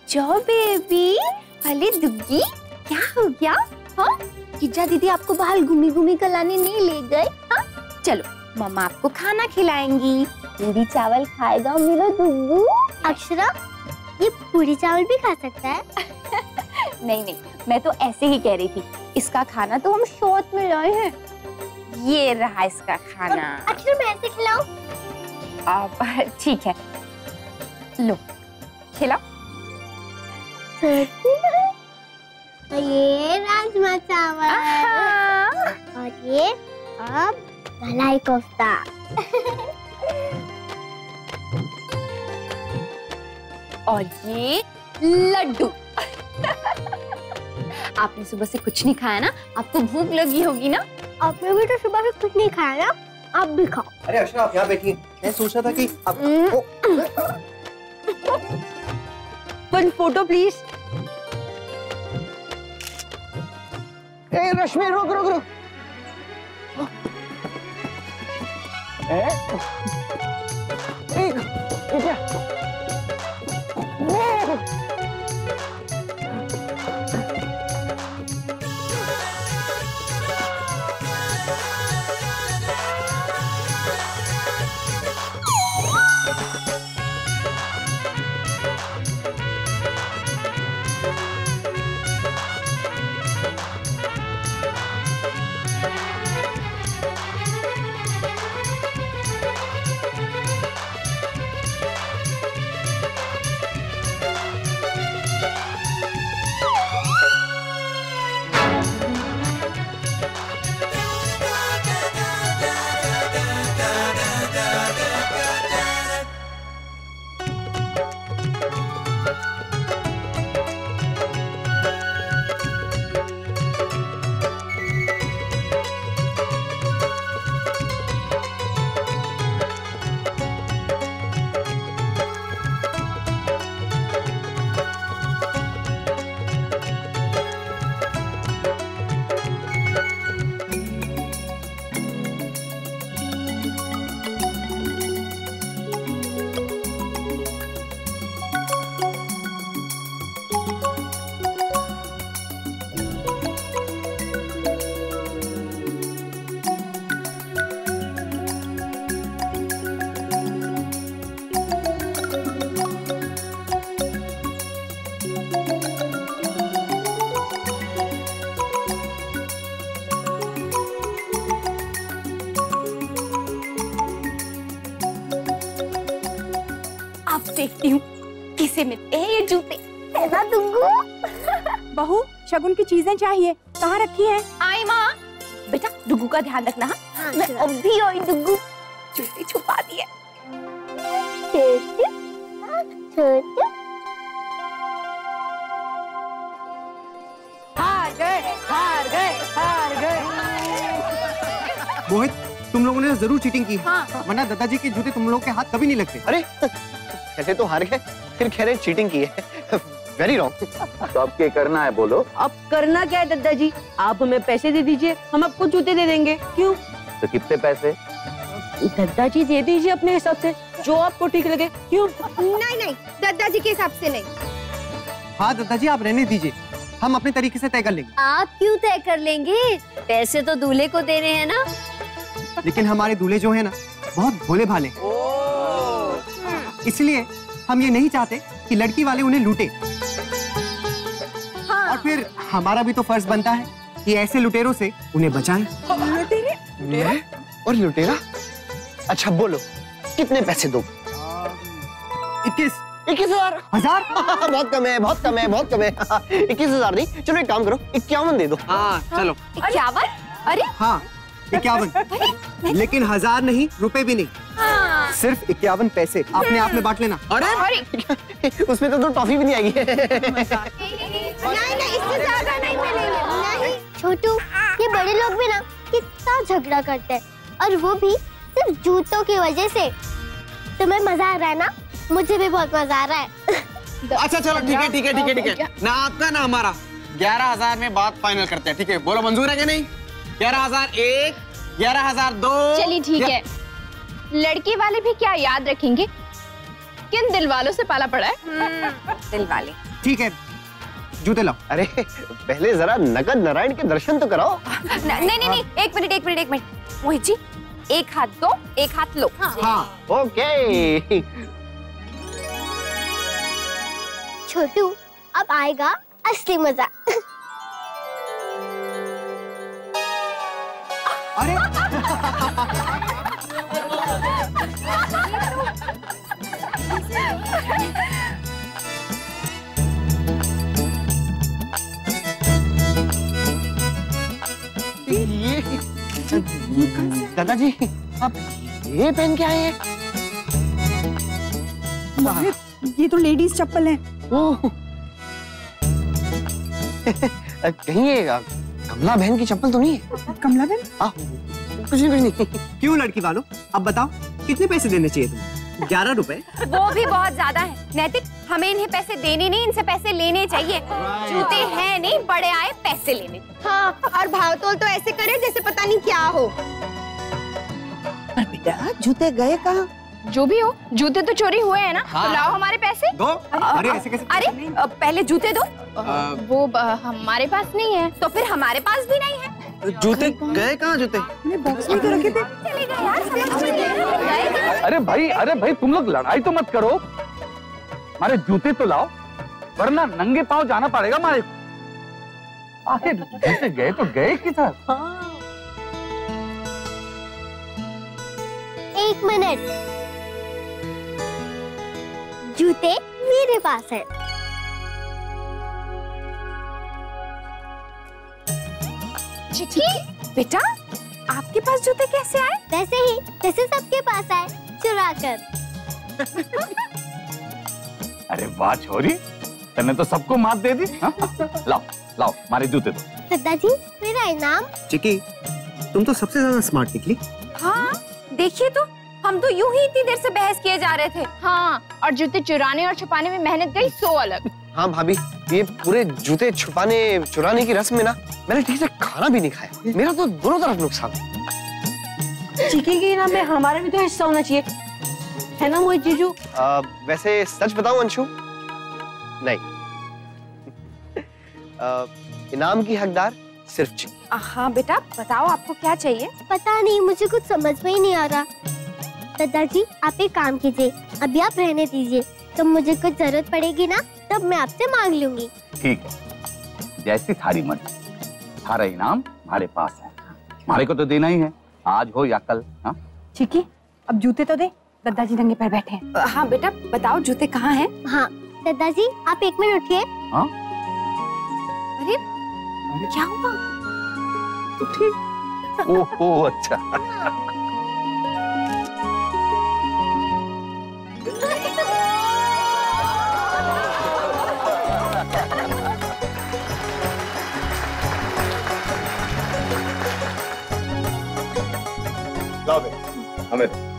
जाओ बेबी। अरे दुग्गी, क्या हो गया? हाँ, गिरजा दीदी आपको बाहर घूमी घूमी कलाने नहीं ले गए? हाँ, चलो मम्मा आपको खाना खिलाएंगी। पूरी चावल खाएगा मेरा दुग्गू। अक्षरा, ये पूरी चावल भी खा सकता है? नहीं नहीं, मैं तो ऐसे ही कह रही थी, इसका खाना तो हम शॉर्ट में लाए हैं। ये रहा इसका खाना। अक्षरा, मैं ऐसे खिलाऊं? आप ठीक है, लो खिलाओ। ये राजमा चावल और ये अब मलाई कोफ्ता। और ये लड्डू। आपने सुबह से कुछ नहीं खाया ना, आपको भूख लगी होगी ना? आपने भी तो सुबह से कुछ नहीं खाया ना, आप भी खाओ। अरे अक्षरा, आप यहाँ बैठिए, मैं सोच रहा था कि आप वन फोटो प्लीज। रश्मि, रुक रुक रुक। किसे मिलते हैं ये जूते? ऐसा दुग्गू। बहू, शगुन की चीजें चाहिए, कहाँ रखी है? आई माँ। बेटा डुग्गू का ध्यान रखना। हाँ, मैं अभी आई डुग्गू। जूते छुपा दिए। हार गए, हार गए, हार गए। मोहित, तुम लोगों ने जरूर चीटिंग की। हाँ। वरना दादाजी के जूते तुम लोग के हाथ कभी नहीं लगते। अरे कहते तो हार गए, फिर कह रहे चीटिंग की है। Very wrong. तो अब क्या करना है बोलो? अब करना क्या है दादाजी? आप हमें पैसे दे दीजिए, हम आपको जूते दे देंगे। क्यों? तो कितने पैसे? दादाजी दे दीजिए अपने हिसाब से, जो आपको ठीक लगे। क्यों? नहीं नहीं, दादाजी के हिसाब से नहीं। हाँ दादाजी, आप रहने दीजिए, हम अपने तरीके से तय कर लेंगे। आप क्यों तय कर लेंगे? पैसे तो दूल्हे को देने हैं ना। लेकिन हमारे दूल्हे जो है ना, बहुत भोले भाले, इसलिए हम ये नहीं चाहते कि लड़की वाले उन्हें लूटे। हाँ। और फिर हमारा भी तो फर्ज बनता है कि ऐसे लुटेरों से उन्हें बचाएं। लुटेरा? और लुटेरा? अच्छा बोलो, कितने पैसे दो? 21,000। बहुत कम है, बहुत कम है, बहुत कम है। 21,000 नहीं, चलो एक काम करो, 51 दे दो। हाँ चलो। 51? अरे हाँ 51, लेकिन 1000 नहीं, रुपए भी नहीं। हाँ। सिर्फ 51 पैसे अपने आप में बांट लेना। अरे उसमें तो टॉफी भी नहीं आएगी। नहीं नहीं, इससे ज्यादा नहीं मिलेंगे। नहीं छोटू, ये बड़े लोग भी ना कितना झगड़ा करते हैं, और वो भी सिर्फ जूतों की वजह से। तुम्हें मजा आ रहा है ना? मुझे भी बहुत मजा आ रहा है। अच्छा चलो ठीक है, ठीक है, ठीक है, ठीक है। ना आपका ना हमारा 11,000 में बात फाइनल करते हैं। ठीक है, बोलो मंजूर है कि नहीं? 11,001, 11,002। चलिए ठीक है। लड़की वाले भी क्या याद रखेंगे किन दिल वालों से पाला पड़ा है। दिल वाले। ठीक है, जूते लाओ। अरे पहले जरा नगद नारायण के दर्शन तो कराओ। नहीं नहीं नहीं, एक मिनट एक मिनट एक मिनट। मोहित जी, एक हाथ दो, एक हाथ लो। हाँ ओके। छोटू, अब आएगा असली मजा। अरे दादाजी, आप ये पहन के आए हैं? ये तो लेडीज चप्पल है। कहीं ये कमला बहन की चप्पल तो नहीं है? कमला बहन? कुछ नहीं। क्यों लड़की वालों, अब बताओ कितने पैसे देने चाहिए तुम्हें? 11 रुपए? वो भी बहुत ज्यादा है। नैतिक, हमें इन्हें पैसे देने नहीं, इनसे पैसे लेने चाहिए। जूते हैं नहीं, बड़े आए पैसे लेने। हाँ, और भाव तोल तो ऐसे करे जैसे पता नहीं क्या हो। पर बेटा, जूते गए कहाँ? जो भी हो, जूते तो चोरी हुए हैं ना। हाँ। तो लाओ हमारे पैसे। दो। अरे ऐसे कैसे? अरे पहले जूते दो। वो हमारे पास नहीं है। तो फिर हमारे पास भी नहीं है। जूते गए कहाँ? जूते बॉक्स में तो रखे थे। चले गए यार, समझ नहीं आया। अरे भाई तुम लोग लड़ाई तो मत करो, हमारे जूते तो लाओ, वरना नंगे पांव जाना पड़ेगा हमारे को। आखिर जूते गए तो गए किधर? एक मिनट, जूते मेरे पास है। चिकी, बेटा आपके पास जूते कैसे आए? वैसे ही जैसे सबके पास आए, चुरा कर। अरे वाह छोरी, तूने तो सबको मात दे दी। हाँ? लाओ लाओ हमारे जूते दो। दादाजी, मेरा इनाम। चिकी, तुम तो सबसे ज्यादा स्मार्ट निकली। हाँ देखिए तो, हम तो यूं ही इतनी देर से बहस किए जा रहे थे। हाँ, और जूते चुराने और छुपाने में मेहनत गई सो अलग। हाँ भाभी, ये पूरे जूते छुपाने चुराने की रस्म में ना मैंने ठीक से खाना भी नहीं खाया। मेरा तो दोनों तरफ नुकसान। चिकी के इनाम में हमारा भी तो हिस्सा होना चाहिए, है ना मोहित जीजू? वैसे सच बताऊं अंशु, नहीं। इनाम की हकदार सिर्फ चिकी। हाँ बेटा बताओ, आपको क्या चाहिए? पता नहीं, मुझे कुछ समझ में ही नहीं आ रहा। दादाजी, आप एक काम कीजिए, अभी आप रहने दीजिए, तो मुझे कुछ जरूरत पड़ेगी ना, तब मैं आपसे मांग लूंगी। ठीक है, जैसी थारी मर्जी, थारा इनाम हमारे पास है, हमारे को तो देना ही है, आज हो या कल। हाँ चिकी, अब जूते तो दे, दादाजी नंगे पैर बैठे हैं। हाँ बेटा बताओ जूते कहाँ हैं? हाँ दादाजी आप 1 मिनट उठिए। हाँ? अरे क्या हुआ? तो ठीक। ओहो अच्छा। लाओ बे, हमें दो।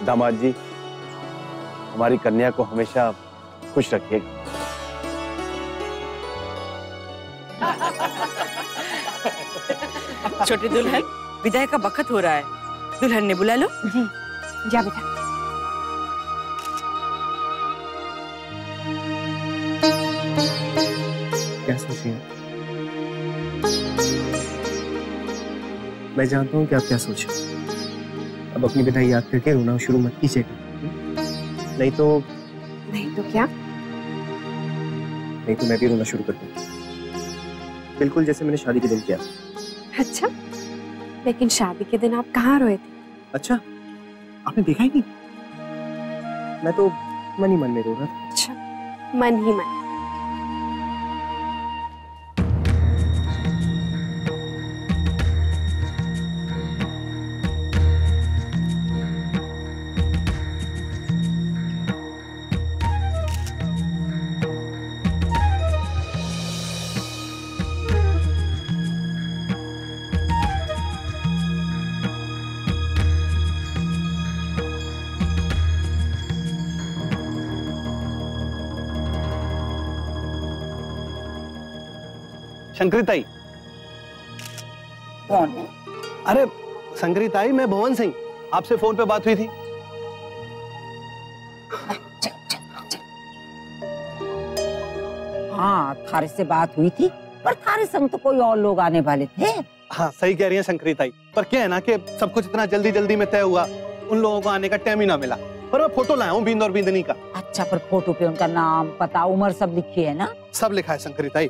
दामाद जी हमारी कन्या को हमेशा खुश रखिएगा। छोटी दुल्हन, विदाई का वक्त हो रहा है, दुल्हन ने बुला लो। जी जा बेटा। क्या सोचिए? मैं जानता हूँ कि आप क्या सोच रहे हैं। अब अपनी विदाई याद करके रोना शुरू मत कीजिएगा, नहीं तो क्या? नहीं तो मैं भी रोना शुरू कर दूंगा, बिल्कुल जैसे मैंने शादी के दिन किया। अच्छा, लेकिन शादी के दिन आप कहाँ रोए थे? अच्छा, आपने देखा ही नहीं? मैं तो मन ही मन में रो रहा था। अच्छा, मन ही मन। शंकरीताई। कौन है? अरे शंकरीताई, मैं भुवन सिंह, आपसे फोन पे बात हुई थी। हाँ थारे से बात हुई थी, पर थारे संग तो कोई और लोग आने वाले थे। हाँ सही कह रही है शंकरीताई, पर क्या है ना कि सब कुछ इतना जल्दी जल्दी में तय हुआ, उन लोगों को आने का टाइम ही ना मिला। पर मैं फोटो लाया हूँ बींद और बींदनी का। अच्छा, पर फोटो पे उनका नाम पता उम्र सब लिखी है ना? सब लिखा है शंकरीताई।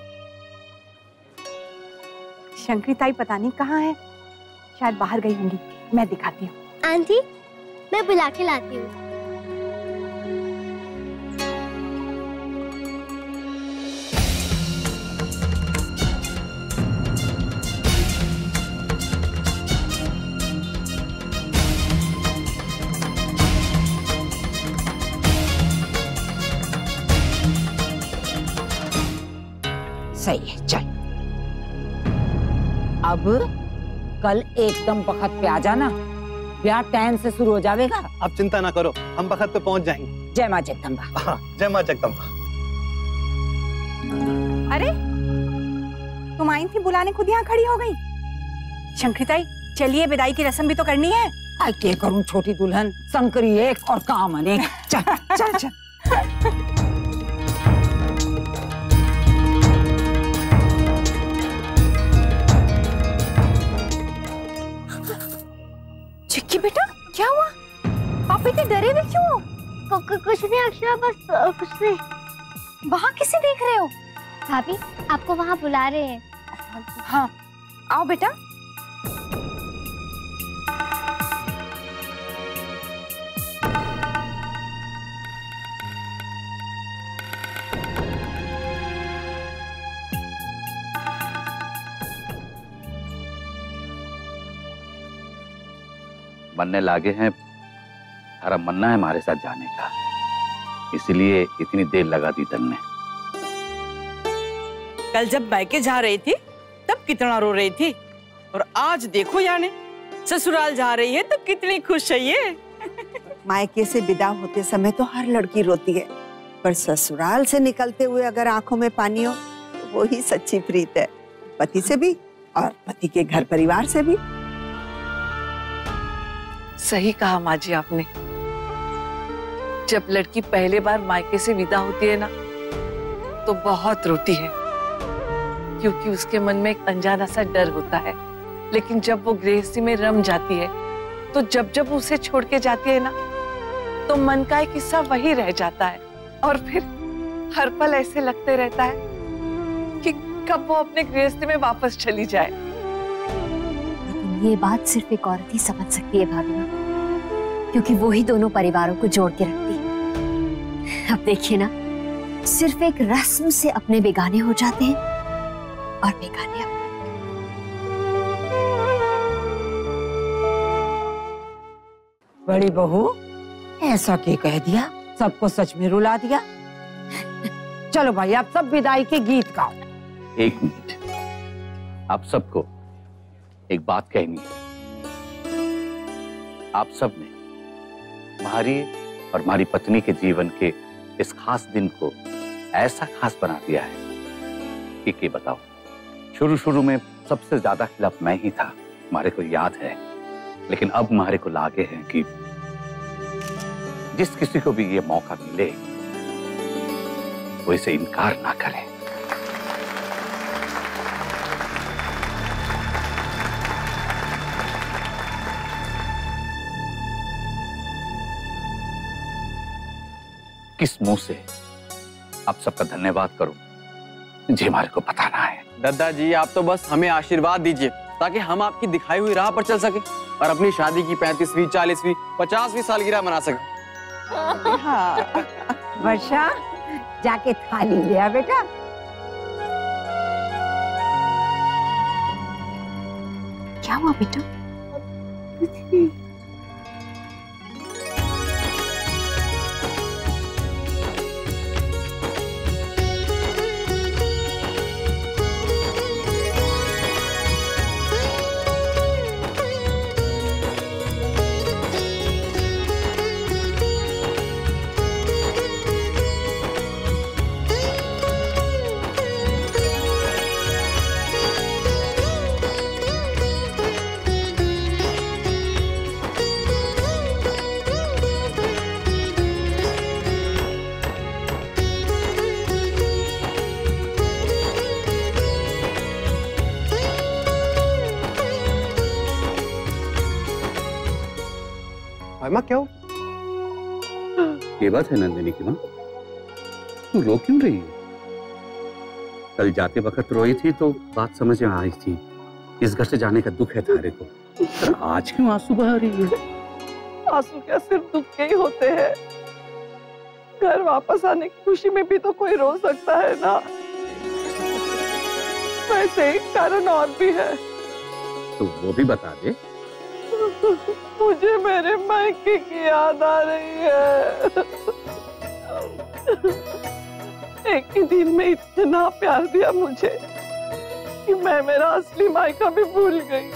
शंकरीताई पता नहीं कहाँ है, शायद बाहर गई होंगी, मैं दिखाती हूँ। आंटी मैं बुला के लाती हूँ। सही है, चल। अब कल एकदम वक्त पे आ जाना, ब्याह टाइम से शुरू हो जाएगा। आप चिंता ना करो, हम वक्त पे पहुंच जाएंगे। जय माँ जगदम्बा। हाँ, जय माँ जगदम्बा। अरे तुम आई थी बुलाने, खुद यहाँ खड़ी हो गई। शंकरीताई चलिए, विदाई की रस्म भी तो करनी है। क्या करूं छोटी दुल्हन, शंकरी एक और काम अनेक। चल चल चल। चिक्की बेटा क्या हुआ? आप इतने डरे हुए क्यों हो? कुछ नहीं अक्षरा, बस कुछ नहीं। वहाँ किसे देख रहे हो? भाभी आपको वहाँ बुला रहे हैं। हाँ आओ बेटा। बनने लागे हैं, हमारा मन्ना है हमारे साथ जाने का, इसलिए इतनी देर लगा दी तन्ने। कल जब मायके जा रही थी तब कितना रो रही थी, और आज देखो यानी ससुराल जा रही है तो कितनी खुश है ये। मायके से विदा होते समय तो हर लड़की रोती है, पर ससुराल से निकलते हुए अगर आंखों में पानी हो तो वो ही सच्ची प्रीत है, पति से भी और पति के घर परिवार से भी। सही कहा माँ जी आपने। जब लड़की पहले बार मायके से विदा होती है ना तो बहुत रोती है, क्योंकि उसके मन में एक अनजाना सा डर होता है। लेकिन जब वो गृहस्थी में रम जाती है तो जब जब उसे छोड़ के जाती है ना तो मन का एक हिस्सा वही रह जाता है और फिर हर पल ऐसे लगते रहता है कि कब वो अपने गृहस्थी में वापस चली जाए। लेकिन ये बात सिर्फ एक औरत ही समझ सकती है भाभी माँ, क्योंकि वो ही दोनों परिवारों को जोड़ के रखती है। अब देखिए ना, सिर्फ एक रस्म से अपने बेगाने हो जाते हैं और बेगाने अपने। बड़ी बहू, ऐसा क्या कह दिया? सबको सच में रुला दिया। चलो भाई, आप सब विदाई के गीत गाओ। एक मिनट, आप सबको एक बात कहनी है। आप सब ने हमारी और हमारी पत्नी के जीवन के इस खास दिन को ऐसा खास बना दिया है कि बताओ, शुरू शुरू में सबसे ज्यादा खिलाफ मैं ही था, हमारे को याद है। लेकिन अब हमारे को लागे हैं कि जिस किसी को भी ये मौका मिले वो इसे इनकार ना करे। किस मुंह से आप सबका धन्यवाद करूं, जी हमारे को बताना है। दादाजी, आप तो बस हमें आशीर्वाद दीजिए ताकि हम आपकी दिखाई हुई राह पर चल सके और अपनी शादी की 35वीं, 40वीं, 50वीं सालगिरह मना सके। हाँ। वर्षा, जाके थाली ले आ बेटा। क्या हुआ बेटा? माँ क्या हो? ये बात है नंदिनी की माँ, तू रो क्यों रही है? कल जाते वक्त रोई थी तो बात समझ में आई थी, इस घर से जाने का दुख है तारे को, पर आज क्यों आंसू बहा रही है? आंसू क्या सिर्फ दुख के ही होते हैं? घर वापस आने की खुशी में भी तो कोई रो सकता है ना। वैसे एक कारण और भी है। तो वो भी बता दे। मुझे मेरे मायके की याद आ रही है। एक ही दिन में इतना प्यार दिया मुझे कि मैं मेरा असली मायका भी भूल गई।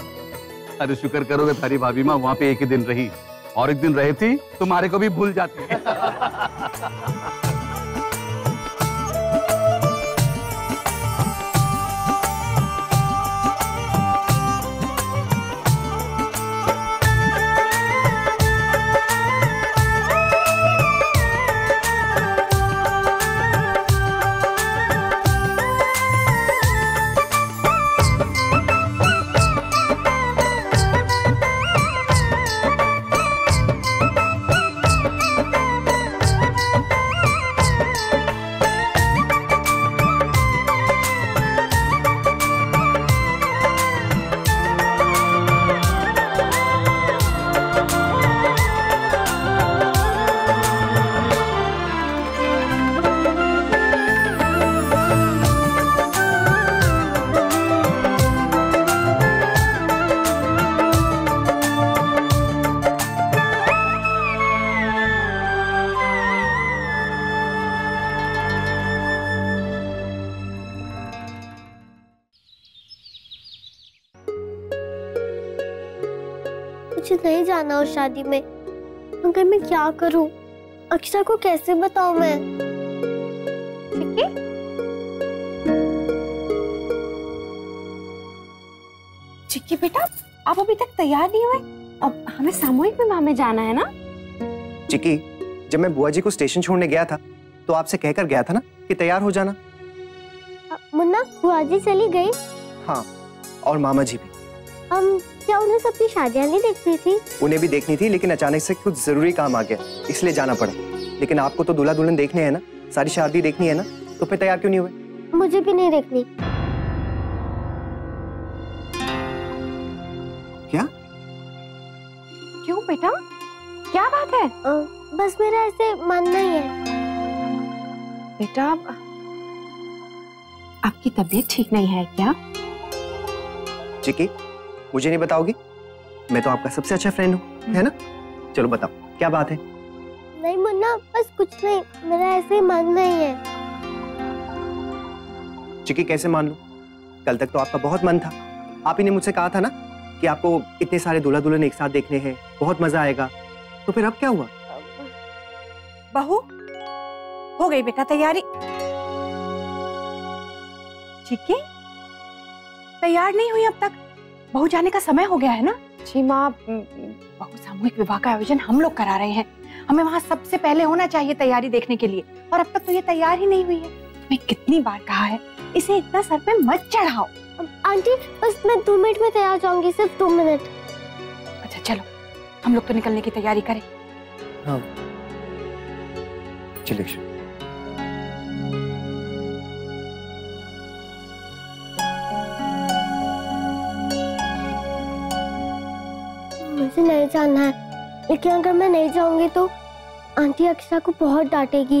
अरे शुक्र करोगे थारी भाभी माँ वहाँ पे एक ही दिन रही, और एक दिन रही थी तुम्हारे को भी भूल जाती है। मुझे नहीं जाना उस शादी में, मगर मैं क्या करूं? अक्षरा को कैसे बताऊं मैं? चिक्की बेटा, आप अभी तक तैयार नहीं हुए? अब हमें सामूहिक विवाह में जाना है ना? चिक्की, जब मैं बुआ जी को स्टेशन छोड़ने गया था तो आपसे कहकर गया था ना कि तैयार हो जाना। मुन्ना, बुआ जी चली गई? हाँ, और मामा जी भी। क्या उन्हें सबकी शादियां नहीं देखनी थी? उन्हें भी देखनी थी, लेकिन अचानक से कुछ जरूरी काम आ गया, इसलिए जाना पड़ा। लेकिन आपको तो दूल्हा दुल्हन देखने हैं ना, सारी शादी देखनी है ना, तो फिर तैयार क्यों नहीं हुए? मुझे भी नहीं देखनी। क्या? क्यों बेटा, क्या बात है? बस मेरा ऐसे मन नहीं है। बेटा, आपकी तबीयत ठीक नहीं है क्या? चिकी, मुझे नहीं बताओगी? मैं तो आपका सबसे अच्छा फ्रेंड हूँ, है ना? चलो बताओ, क्या बात है? नहीं मुन्ना, बस कुछ नहीं, मेरा ऐसे मन नहीं है। चिकी, कैसे मान लूं? कल तक तो आपका बहुत मन था। आप ही ने मुझसे कहा था ना कि आपको इतने सारे दूल्हा दुल्हन एक साथ देखने हैं, बहुत मजा आएगा। तो फिर अब क्या हुआ? बहू, हो गई बेटा तैयारी? चिक्की, तैयार नहीं हुई अब तक? बहू जाने का समय हो गया है ना? जी माँ, बहू सामूहिक विवाह का आयोजन हम लोग करा रहे हैं, हमें वहाँ सबसे पहले होना चाहिए तैयारी देखने के लिए, और अब तक तो ये तैयार ही नहीं हुई है। मैं कितनी बार कहा है इसे इतना सर पे मत चढ़ाओ। आंटी, बस मैं 2 मिनट में तैयार जाऊंगी, सिर्फ 2 मिनट। अच्छा चलो, हम लोग तो निकलने की तैयारी करें। हाँ चलिए। मुझे नहीं जाना है, लेकिन अगर मैं नहीं जाऊंगी तो आंटी अक्षरा को बहुत डांटेगी,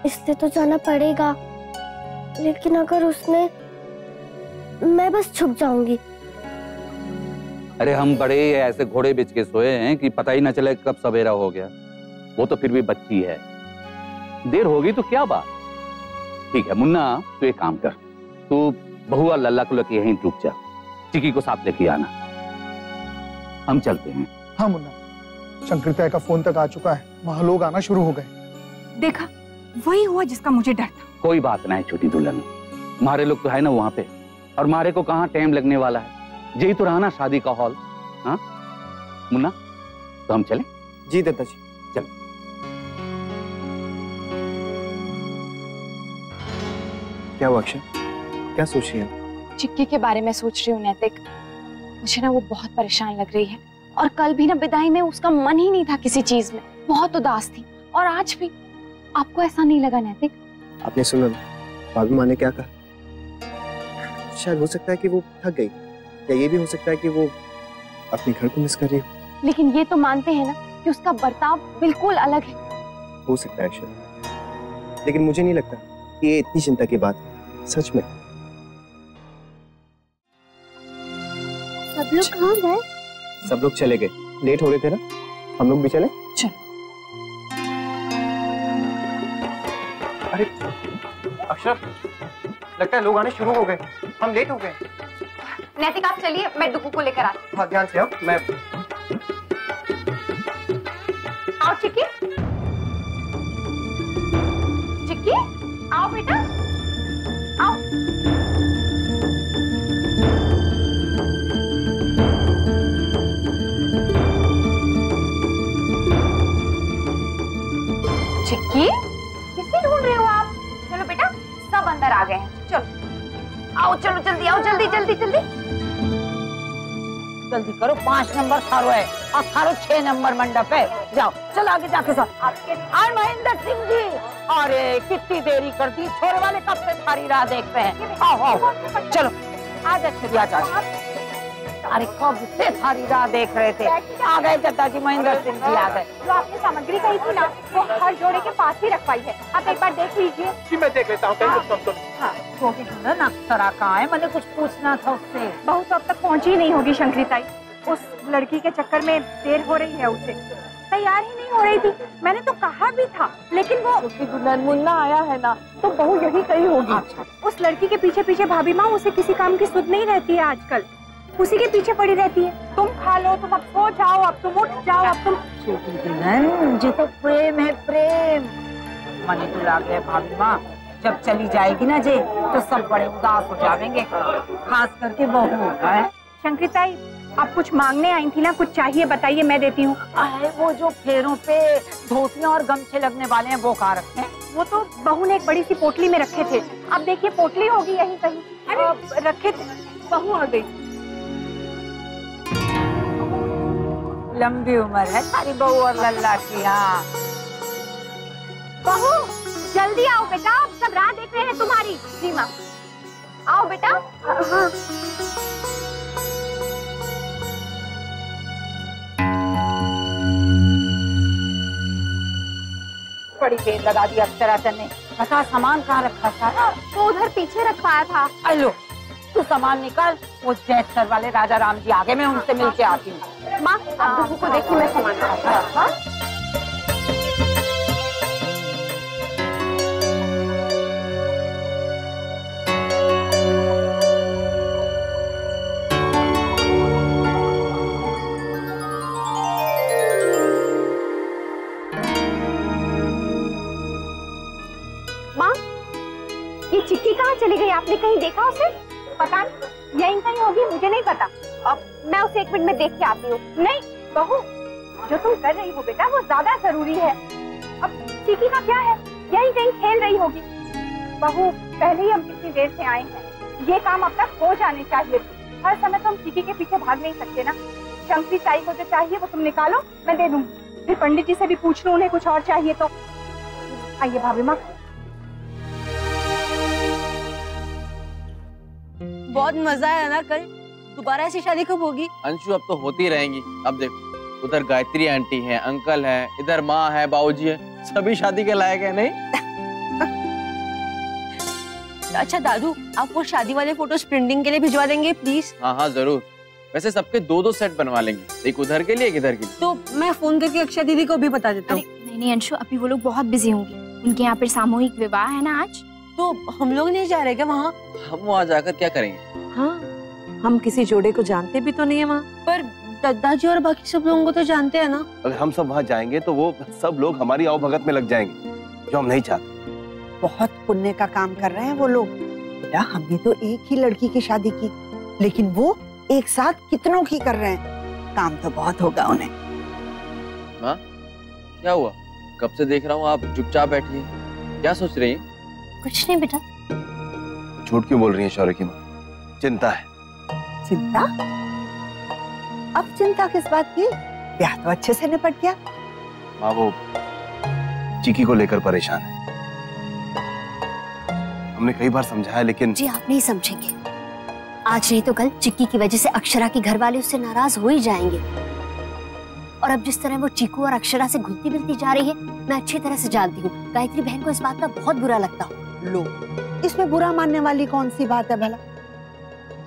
इसलिए तो जाना पड़ेगा। लेकिन अगर उसने, मैं बस छुप जाऊंगी। अरे हम बड़े ऐसे घोड़े बेच के सोए हैं कि पता ही ना चले कब सवेरा हो गया। वो तो फिर भी बच्ची है, देर होगी तो क्या बात। ठीक है मुन्ना, तू एक काम कर, तू बहू और लल्ला को लेके यहीं रुक जा, चिकी को साथ लेके आना, हम चलते हैं। हाँ मुन्ना, शंकरिता का फोन तक आ चुका है, वहाँ लोग आना शुरू हो गए। देखा, वही हुआ जिसका मुझे डर था। कोई बात नहीं छोटी दुल्हन, मारे लोग तो है ना वहाँ पे, और मारे को कहाँ टाइम लगने वाला है, यही तो रहा ना शादी का हॉल। हाँ मुन्ना, तो हम चलें? जी दत्ता जी, चल। क्या हुआ अक्षय, क्या सोच रही है? चिक्की के बारे में सोच रही हूँ नैतिक। मुझे ना वो बहुत परेशान लग रही है, और कल भी ना विदाई में उसका मन ही नहीं था किसी चीज में, बहुत उदास थी। और आज भी आपको ऐसा नहीं लगा नैतिक? आपने सुना भाभी माँ ने क्या कहा? शायद हो सकता है कि वो थक गई, या ये भी हो सकता है कि वो अपने घर को मिस कर रही हो। लेकिन ये तो मानते हैं ना कि उसका बर्ताव बिल्कुल अलग है। हो सकता है शायद, लेकिन मुझे नहीं लगता कि ये इतनी चिंता की बात है, सच में। सब लोग कहाँ गए? सब लोग चले गए, लेट हो रहे थे ना, हम लोग भी चले। चल। अरे अक्षर, लगता है लोग आने शुरू हो गए, हम लेट हो गए। नैतिक आप चलिए, मैं डुगू को लेकर आती हूँ। हाँ ध्यान से आओ। मैं आओ चिक्की, चिक्की आओ बेटा, आओ। चिक्की, किसे ढूंढ रहे हो आप? चलो बेटा, सब अंदर आ गए हैं, चलो आओ, चलो जल्दी आओ, जल्दी जल्दी जल्दी जल्दी करो। 5 नंबर थारो है और थारो 6 नंबर मंडप है, जाओ चलो आगे जाके साथ। और महेंद्र सिंह जी, अरे कितनी देरी कर दी, छोरे वाले कब से थारी राह देखते हैं। आओ आओ चलो, आज अच्छे आ जाओ। अरे कब से थारी राह देख रहे थे, आ गए दत्ता जी, महेंद्र सिंह जी आ गए। जो आपने सामग्री कही थी ना, वो हर जोड़े के पास ही रखवाई है, आप एक बार देख लीजिए। जी मैं देख लेता हूँ। हाँ, वो भी ना अक्षरा कहाँ है, मैंने कुछ पूछना था उससे। बहू तो अब तक पहुंची नहीं होगी शंकरिताई, उस लड़की के चक्कर में देर हो रही है, उसे तैयार ही नहीं हो रही थी। मैंने तो कहा भी था, लेकिन वो दुल्हन मुन्ना आया है ना, तो बहू यही कहीं होगी। अच्छा। उस लड़की के पीछे पीछे भाभी माँ, उसे किसी काम की सुध नहीं रहती है आजकल, उसी के पीछे पड़ी रहती है। तुम खा लो, तुम अब सो जाओ, अब तुम उठ जाओ, अब तुम। छोटी दुल्हन, जो तो प्रेम है प्रेम। मनी तो ला गया भाभी माँ, जब चली जाएगी ना जे, तो सब बड़े उदास हो जाएंगे, खास करके बहू। शंकरिताई, आप कुछ मांगने आई थी ना, कुछ चाहिए बताइए, मैं देती हूँ। वो जो फेरों पे धोतियाँ और गमछे लगने वाले हैं, वो कहाँ रखे हैं? वो तो बहू ने एक बड़ी सी पोटली में रखे थे। अब देखिए, पोटली होगी यहीं कहीं। अरे रखे थे, बहू आ गई। लंबी उम्र है तारी बहू और लल्ला की। हाँ बहू जल्दी आओ बेटा, सब राह देख रहे हैं तुम्हारी। जी माँ, आओ बेटा। हाँ। बड़ी देर लगा दी अक्षरा ने। बता सामान कहाँ रखा था? वो उधर पीछे रखवाया था। हेलो, तू सामान निकाल। वो जैत सर वाले राजा राम जी आगे, मैं उनसे मिलके आती हूँ। माँ आप बहू को देखिए, मैं सामान चिक्की कहाँ चली गई? आपने कहीं देखा उसे? पता नहीं, यहीं कहीं होगी, मुझे नहीं पता। अब मैं उसे 1 मिनट में देख के आती हूँ। नहीं बहू, जो तुम कर रही हो बेटा वो ज्यादा जरूरी है। अब चिक्की का क्या है, यहीं कहीं खेल रही होगी। बहू पहले ही हम कितनी देर से आए हैं, ये काम अब तक हो जाने चाहिए। हर समय तो हम चिक्की के पीछे भाग नहीं सकते ना। शंकरी ताई को जो चाहिए वो तुम निकालो, मैं दे दूंगी। फिर पंडित जी से भी पूछ लूं, उन्हें कुछ और चाहिए तो। आइए भाभी माँ। बहुत मजा आया ना कल। दोबारा ऐसी शादी कब होगी? अंशु अब तो होती रहेंगी। अब देखो, उधर गायत्री आंटी है, अंकल है, इधर माँ है, बाबूजी है, सभी शादी के लायक है। नहीं अच्छा दादू, आप वो शादी वाले फोटोज प्रिंटिंग के लिए भिजवा देंगे प्लीज? हाँ हाँ जरूर। वैसे सबके 2-2 सेट बनवा लेंगे, एक उधर के लिए एक इधर के लिए। तो मैं फोन करके अक्षय दीदी को भी बता देता हूँ। नहीं अंशु, अभी वो लोग बहुत बिजी होंगे, उनके यहाँ पे सामूहिक विवाह है ना आज। तो हम लोग नहीं जा रहे क्या वहाँ? हम वहाँ जाकर क्या करेंगे? हाँ, हम किसी जोड़े को जानते भी तो नहीं है वहाँ। पर दादाजी और बाकी सब लोगों को तो जानते हैं ना। अगर हम सब वहाँ जाएंगे तो वो सब लोग हमारी आवभगत में लग जाएंगे, जो हम नहीं चाहते। बहुत पुण्य का काम कर रहे हैं वो लोग। बेटा हमने तो एक ही लड़की की शादी की, लेकिन वो एक साथ कितनों की कर रहे हैं। काम तो बहुत होगा उन्हें। माँ क्या हुआ? कब से देख रहा हूँ आप चुपचाप बैठी हैं, क्या सोच रही हैं? कुछ नहीं बेटा। झूठ क्यों बोल रही है शौर्य की माँ? चिंता है। चिंता? अब चिंता किस बात की? ब्याह तो अच्छे से निपट गया। माँ वो चिक्की को लेकर परेशान है। हमने कई बार समझाया लेकिन। जी आप नहीं समझेंगे। आज नहीं तो कल चिक्की की वजह से अक्षरा के घर वाले उससे नाराज हो ही जाएंगे। और अब जिस तरह वो चीकू और अक्षरा से घुलती मिलती जा रही है, मैं अच्छी तरह से जानती हूँ गायत्री बहन को इस बात का बहुत बुरा लगता हो। लो, इसमें बुरा मानने वाली कौन सी बात है भला?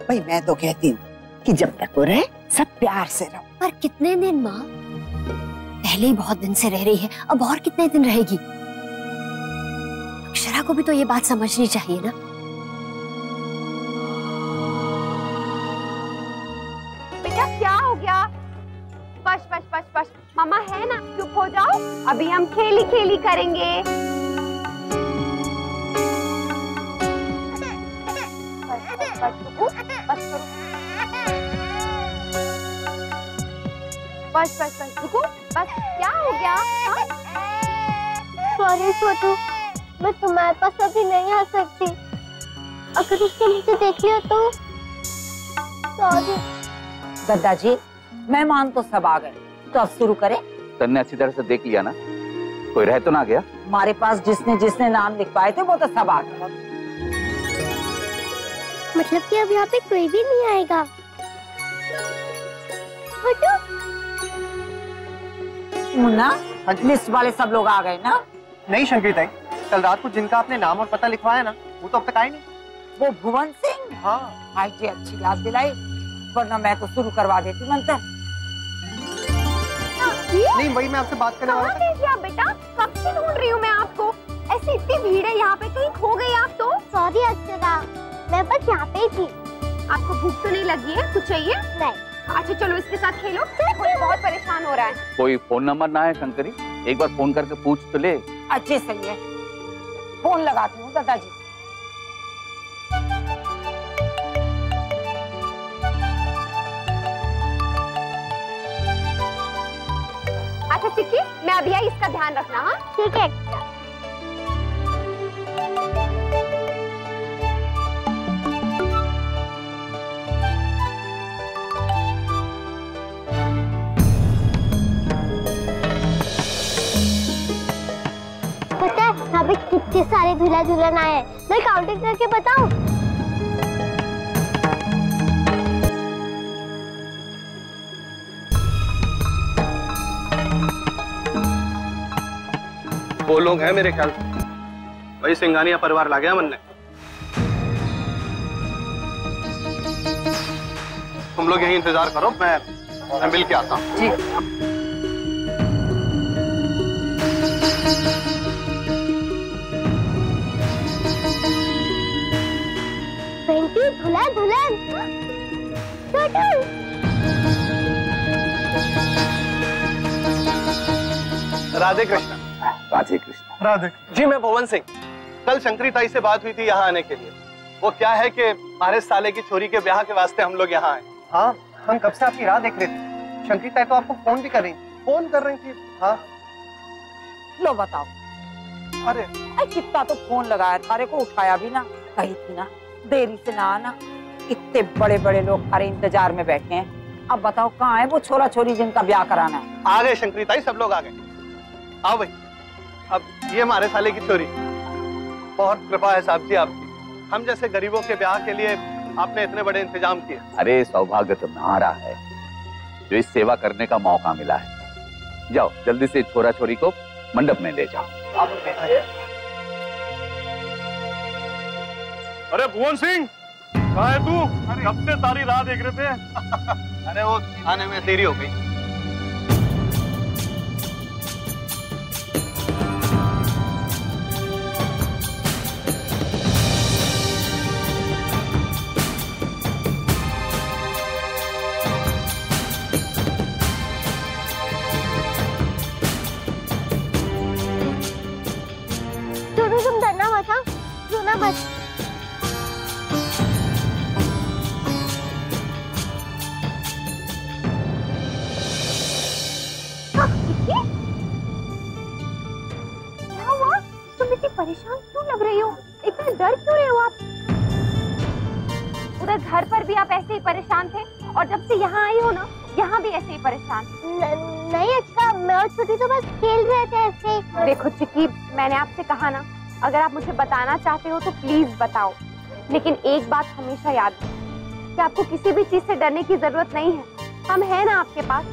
भाई मैं तो कहती हूँ कि जब तक वो रहे सब प्यार से रहो। पर कितने दिन माँ? पहले ही बहुत दिन से रह रही है, अब और कितने दिन रहेगी? अक्षरा को भी तो ये बात समझनी चाहिए ना। बेटा क्या हो गया? बस बस बस बस, मामा है ना, चुप हो जाओ। अभी हम खेली खेली करेंगे। बस बस बस रुको, बस क्या हो गया? सॉरी छोटू, मैं तुम्हारे पास अभी नहीं आ सकती। अगर उसने मुझे देख लिया तो सॉरी। दादाजी मेहमान तो सब आ गए, तो अब शुरू करें। तन्ने अच्छी तरह से देख लिया ना? कोई रह तो ना गया? हमारे पास जिसने जिसने नाम लिखवाए थे वो तो सब आ गए। मतलब कि अब यहाँ पे कोई भी नहीं आएगा? मुन्ना, लिस्ट वाले सब लोग आ गए ना? नहीं शंकरी ताई, कल रात को जिनका आपने नाम और पता लिखवाया ना, वो तो अब तक आए नहीं। वो भुवन सिंह? हाँ। आज जी अच्छी याद दिलाई, वरना मैं तो शुरू करवा देती मंत्र। नहीं वही मैं आपसे बात करने वाला था। कहाँ थे आप बेटा? कब से ढूंढ रही हूँ मैं आपको। ऐसी इतनी भीड़ है यहाँ पे, कहीं खो गई आप तो? सॉरी अक्षरा, मैं बस यहाँ पे ही थी। आपको भूख तो नहीं लगी है? कुछ चाहिए? नहीं। अच्छा चलो इसके साथ खेलो, कोई बहुत परेशान हो रहा है। कोई फोन नंबर ना है शंकरी? एक बार फोन करके पूछ तो ले। अच्छे सही है, फोन लगाती हूँ दादाजी। अच्छा चिक्की, मैं अभी आई, इसका ध्यान रखना। हाँ ठीक है। सारे दूल्हा दुल्हन आए हैं। मैं काउंटिंग करके बताऊं? वो लोग हैं मेरे ख्याल से, वही सिंघानिया परिवार ला गया मन ने। तुम लोग यहीं इंतजार करो, मैं मिल के आता हूँ। जी। बेंटी, दुल्हन दुल्हन राधे कृष्ण। राधे कृष्ण। राधे जी, मैं भुवन सिंह। कल शंकरी ताई से बात हुई थी यहाँ आने के लिए। वो क्या है कि हमारे साले की छोरी के ब्याह के वास्ते हम लोग यहाँ आए। हाँ, हम कब से आपकी राह देख रहे थे। शंकरी ताई तो आपको फोन भी कर रही थी। फोन कर रही थी? हाँ। लो बताओ। अरे कितना तो फोन लगाया, तारे को उठाया भी ना। कही थी ना देरी से ना आना। इतने बड़े बड़े लोग हमारे इंतजार में बैठे हैं। अब बताओ कहाँ है वो छोरा छोरी जिनका ब्याह कराना है? आ गए शंकरी ताई, सब लोग आ गए। आओ भाई, अब ये हमारे साले की छोरी। बहुत कृपा है साहब जी आपकी, हम जैसे गरीबों के ब्याह के लिए आपने इतने बड़े इंतजाम किए। अरे सौभाग्य तुम्हारा है जो इस सेवा करने का मौका मिला है। जाओ जल्दी से छोरा छोरी को मंडप में ले जाओ। अरे भुवन सिंह, कहाँ है तू? कब से सारी राह देख रहे थे। अरे वो आने में देरी हो गई। तुम डरना मत, हाँ? रोना मत। क्या हुआ? तुम इतनी परेशान क्यों लग रही हो? इतने डर क्यों रहे हो आप? उधर घर पर भी आप ऐसे ही परेशान थे और जब से यहाँ आई हो ना, यहाँ भी ऐसे ही परेशान। नहीं अच्छा, मैं और छोटी तो बस खेल रहे थे ऐसे। देखो चिक्की, मैंने आपसे कहा ना, अगर आप मुझे बताना चाहते हो तो प्लीज बताओ, लेकिन एक बात हमेशा याद रखो कि आपको किसी भी चीज से डरने की जरूरत नहीं है। हम हैं ना आपके पास,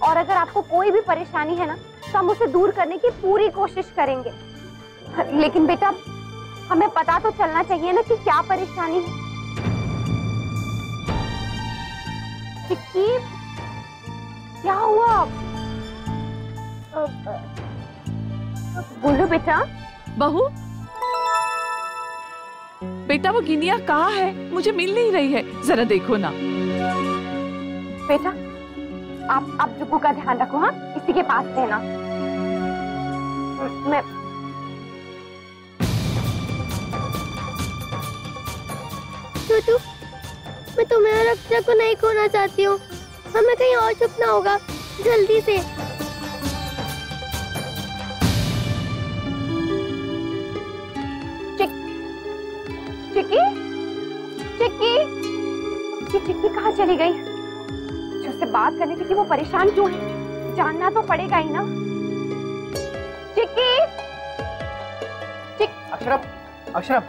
और अगर आपको कोई भी परेशानी है ना तो हम उसे दूर करने की पूरी कोशिश करेंगे। लेकिन बेटा, हमें पता तो चलना चाहिए ना कि क्या परेशानी है। चिक्की, क्या हुआ? बोलो बेटा। बहू, बेटा वो गिनिया कहाँ है? मुझे मिल नहीं रही है, जरा देखो ना। बेटा, आप जुगू का ध्यान रखो, हाँ? इसी के पास रहना। मैं छोटू, मैं तुम्हें और अक्षरा को नहीं खोना चाहती हूँ। हमें कहीं और छुपना होगा, जल्दी से। चिक्की, चिक्की, ये चिक्की कहाँ चली गई? जो उससे बात करने की थी वो परेशान क्यों है? जानना तो पड़ेगा ही ना। चिक्की, अक्षरा, अक्षरा,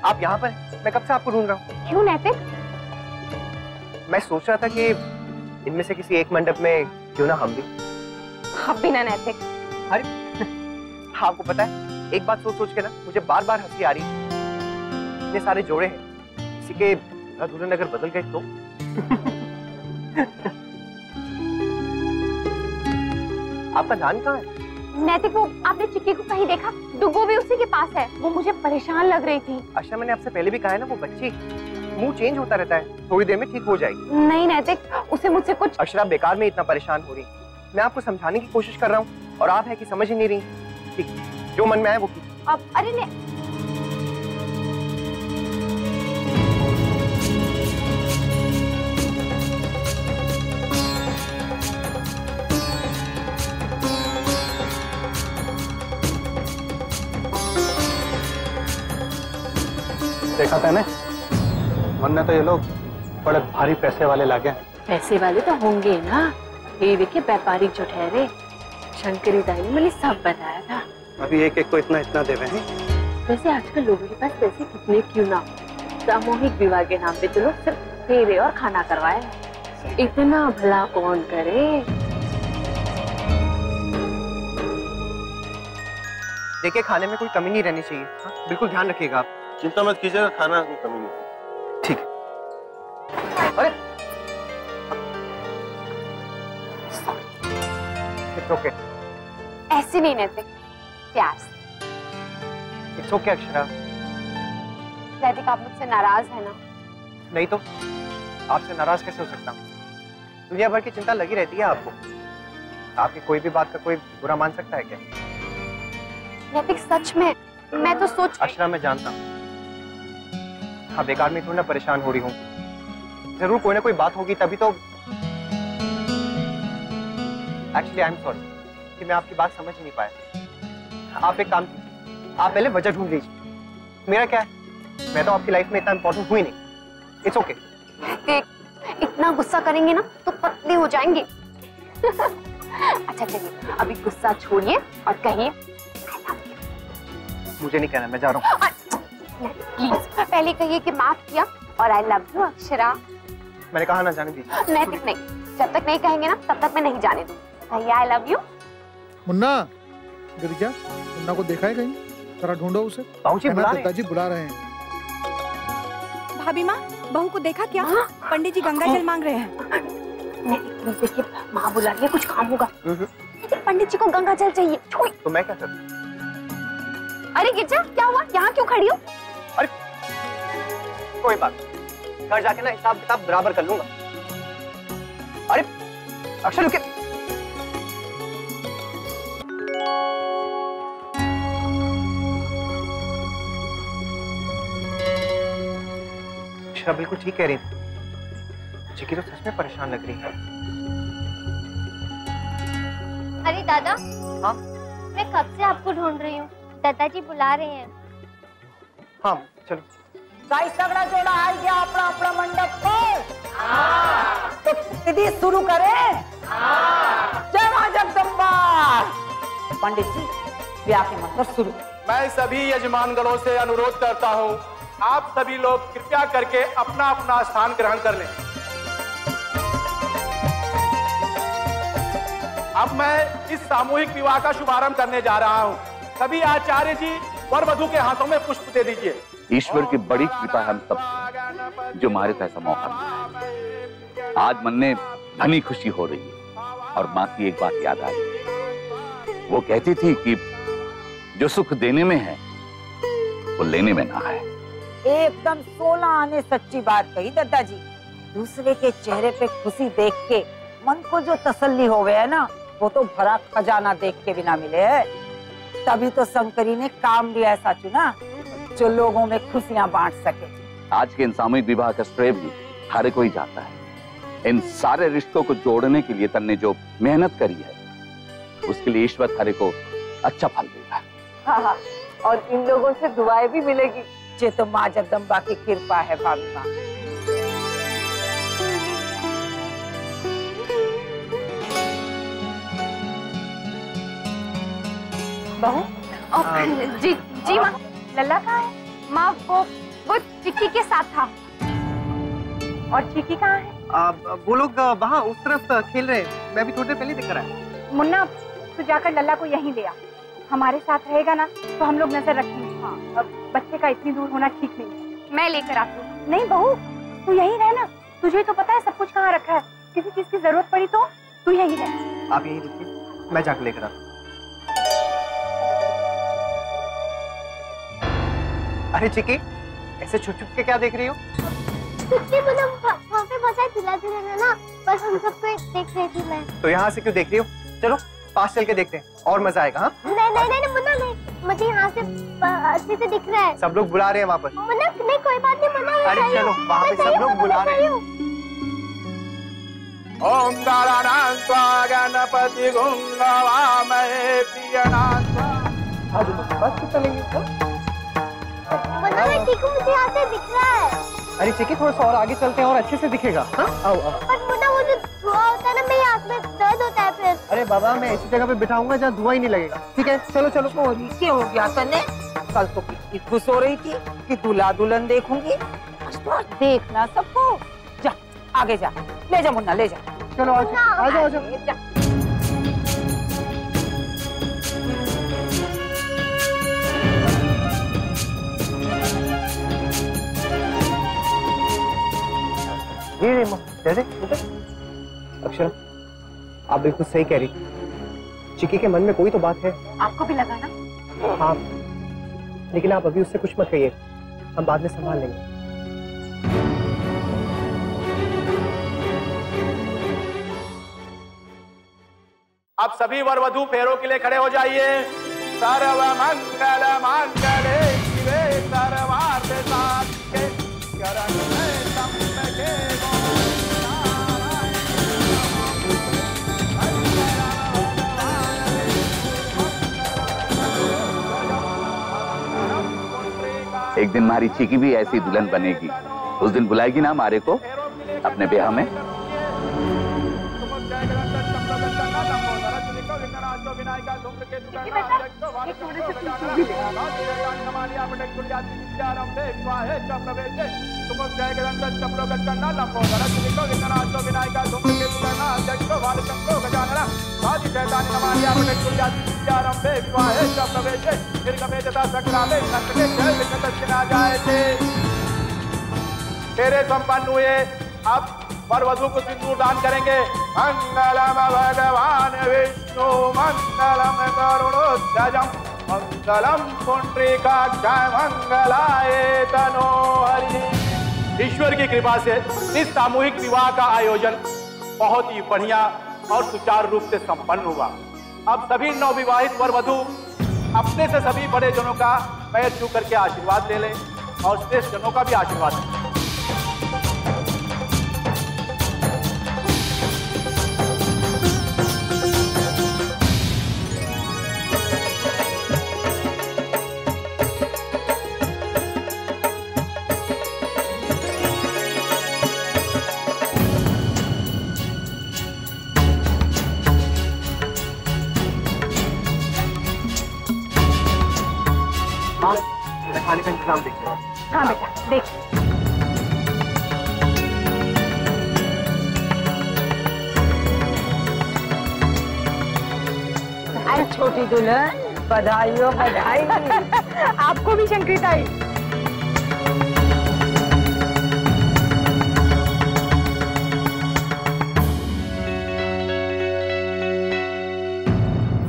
आप यहाँ पर? मैं कब से आपको ढूंढ रहा हूँ। क्यों नैतिक? मैं सोच रहा था कि इनमें से किसी एक मंडप में क्यों ना हम भी। अब भी ना नैतिक। अरे आपको पता है, एक बात सोच सोच के ना मुझे बार बार हंसी आ रही है। इतने सारे जोड़े हैं, किसी के दुल्हन अगर बदल गए तो। आपका ध्यान कहाँ है? नैतिक, वो आपने चिक्की को कहीं देखा? डुगो भी उसी के पास है। वो मुझे परेशान लग रही थी। अच्छा, मैंने आपसे पहले भी कहा है ना, वो बच्ची मुंह चेंज होता रहता है, थोड़ी देर में ठीक हो जाएगी। नहीं नैतिक, उसे मुझसे कुछ। अक्षरा बेकार में इतना परेशान हो रही। मैं आपको समझाने की कोशिश कर रहा हूँ और आप है कि समझ ही नहीं रही। ठीक, जो मन में आए वो की। अब अरे ने... देखा था ने, वरना तो ये लोग बड़े भारी पैसे वाले लगे। पैसे वाले तो होंगे ना, ये देखिए व्यापारिक जो ठहरे। शंकरी दाई ने मुझे सब बताया था। अभी एक एक को इतना इतना दे रहे हैं। वैसे आजकल लोगों के पास पैसे कितने क्यों ना हो, सामूहिक विवाह के नाम पे तो लोग सिर्फ फेरे और खाना करवाए, इतना भला कौन करे। देखिए खाने में कोई कमी नहीं रहनी चाहिए। हाँ? बिल्कुल ध्यान रखिएगा आप। चिंता मत कीजिएगा, खाना में कमी नहीं। ठीक है। अरे इट्स ओके। ऐसे नहीं रहते, प्यार से। It's okay Akshara. वैदिक आप मुझसे नाराज है ना? नहीं तो आपसे नाराज कैसे हो सकता हूँ? दुनिया भर की चिंता लगी रहती है आपको। आपकी कोई भी बात का कोई बुरा मान सकता है क्या? वैदिक सच में मैं तो सोच। अक्षरा मैं जानता हूँ हाँ, बेकार में थोड़ा परेशान हो रही हूँ। जरूर कोई ना कोई बात होगी तभी तो। एक्चुअली आई एम सॉरी कि मैं आपकी बात समझ नहीं पाया। आप एक काम कीजिए, आप पहले वजह ढूंढ लीजिए। मेरा क्या है, मैं तो आपकी लाइफ में इतना इंपॉर्टेंट हुई नहीं। It's okay. देख, इतना गुस्सा करेंगे ना तो पतले हो जाएंगे। अच्छा चलिए अभी गुस्सा छोड़िए और कहिए। मुझे नहीं कहना, मैं जा रहा हूँ। प्लीज पहले कहिए कि माफ किया और आई लव यू अक्षरा। मैंने कहा ना जाने दीजिए। नैतिक नहीं, जब तक नहीं कहेंगे ना तब तक मैं नहीं जाने दूँ। कहिए I love you. Munna, Girija, Munna को देखा है कहीं? जरा ढूंढो उसे। बाबूजी बुला रहे हैं। दादाजी बुला रहे हैं। भाभी माँ, बहू को देखा क्या? पंडित जी गंगा जल मांग रहे हैं। देखिए माँ बुला रही है, कुछ काम होगा। पंडित जी को गंगा जल चाहिए। तो मैं क्या करूँ? अरे गिरजा क्या हुआ, यहाँ क्यों खड़ी हो? अरे कोई बात, घर जाके ना हिसाब किताब बराबर कर लूंगा। अरे अक्षर रुके। अक्षरा बिल्कुल ठीक कह रही थी। चिकी तो सच में परेशान लग रही है। अरे दादा, हाँ? मैं कब से आपको ढूंढ रही हूँ। दादाजी बुला रहे हैं। हाँ चलो। काई सगड़ा जोड़ा आ गया अपना अपना मंडप पर। तो विधि शुरू करें। जय मां जगदम्बा। पंडित जी ब्याह के मंत्र शुरू। मैं सभी यजमानगणों से अनुरोध करता हूँ, आप सभी लोग कृपया करके अपना अपना स्थान ग्रहण कर लें। अब मैं इस सामूहिक विवाह का शुभारंभ करने जा रहा हूँ। सभी आचार्य जी वर वधू के हाथों में पुष्प दे दीजिए। ईश्वर की बड़ी कृपा हम सब पर, जो हमारे को ऐसा मौका मिला। आज मन में घनी खुशी हो रही है और माँ की एक बात याद आ रही है। वो कहती थी कि जो सुख देने में है वो लेने में ना है। एकदम 16 आने सच्ची बात कही दादाजी। दूसरे के चेहरे पे खुशी देख के मन को जो तसल्ली हो गया है ना, वो तो भरा खजाना देख के भी ना मिले है। तभी तो शंकरी ने काम भी ऐसा चुना जो लोगों में खुशियां बांट सके। आज के इन सामूहिक विवाह का श्रेय भी हर कोई जाता है। इन सारे रिश्तों को जोड़ने के लिए तन्ने जो मेहनत करी है, उसके लिए ईश्वर हरे को अच्छा फल देगा। हाँ, और इन लोगों से दुआएं भी मिलेगी। ये तो माँ जगदम्बा की कृपा है भाभी माँ। बहू जी जी माँ। लल्ला कहाँ है? माँ वो चिक्की के साथ था। और चिक्की कहाँ है? वो लोग वहाँ उस तरफ खेल रहे हैं। मैं भी थोड़ी देर पहले दिख रहा है। मुन्ना तू जाकर लल्ला को यहीं ले आ। हमारे साथ रहेगा ना तो हम लोग नजर रखेंगे। हाँ, अब बच्चे का इतनी दूर होना ठीक नहीं। मैं लेकर आती हूँ। नहीं बहू, तू यहीं रहना। तुझे तो पता है सब कुछ कहाँ रखा है। किसी चीज की जरूरत पड़ी तो तू यहीं रह। आप यहीं रुकिए, मैं जाकर लेकर आता हूँ। अरे चिकी, ऐसे छुप छुप के क्या देख रही हो? वहाँ पे बहुत सारे दूल्हा दुल्हन है ना, बस हम सबको देख रही थी मैं। तो यहाँ से क्यों देख रही हो? चलो पास चल के देखते हैं, और मजा आएगा। हाँ? नहीं मुन्ना नहीं, मुझे यहाँ से अच्छे से दिख रहा है। सब लोग बुला रहे हैं वहाँ पर। मुन्ना नहीं, कोई बात नहीं मुन्ना। अरे चलो, वहाँ पे सब लोग बुला रहे हैं। ओम गणानां गणपति गुंगवामहे प्रियनां। आज बस से चलेंगे तो? मुन्ना मैं ठीक हूँ, मुझे यहाँ से दिख रहा है। अरे चिकी थोड़ा सा और आगे चलते हैं और अच्छे से दिखेगा। हाँ? आओ आओ। पर मुन्ना वो जो धुआं होता है ना, मेरी आँख में दर्द होता है फिर। अरे बाबा, मैं ऐसी जगह पे बिठाऊंगा जहाँ धुआं ही नहीं लगेगा। ठीक है चलो चलो। क्या हो गया तने? कल तो कितनी खुश हो रही थी कि दूल्हा दुल्हन देखूंगी। आज तो आज देखना सबको। जा आगे जा, ले जा मुन्ना ले जा। चलो आ जाओ आ जाओ। ये जैसे अक्षरा, आप बिल्कुल सही कह रही। चिक्की के मन में कोई तो बात है। आपको भी लगा ना? हाँ, लेकिन आप अभी उससे कुछ मत कहिए, हम बाद में संभाल लेंगे। अब सभी वर वधू फेरों के लिए खड़े हो जाइए। सर्व मंगल मांगल्ये शिवे सर्वार्थ साधिके शरण्ये त्र्यंबके एक दिन हमारी चिकी भी ऐसी दुल्हन बनेगी। उस दिन बुलाएगी ना हमारे को अपने ब्याह में। तेरे संपन्न हुए। अब वर वधु को सिंदूर दान करेंगे। मंगलम भगवान विष्णु मंगलम करुणोध्वजम मंगलम पुंडरीकाक्षाय मंगलाय तनो हरि। ईश्वर की कृपा से इस सामूहिक विवाह का आयोजन बहुत ही बढ़िया और सुचारू रूप से संपन्न हुआ। अब सभी नवविवाहित वर वधु अपने से सभी बड़े जनों का पैर छू करके आशीर्वाद ले लें और श्रेष्ठ जनों का भी आशीर्वाद लें। खाने का इंतजाम देखिए। हाँ बेटा देख। अरे छोटी दुल्हन बधाई हो बधाई। आपको भी शंकरिताई।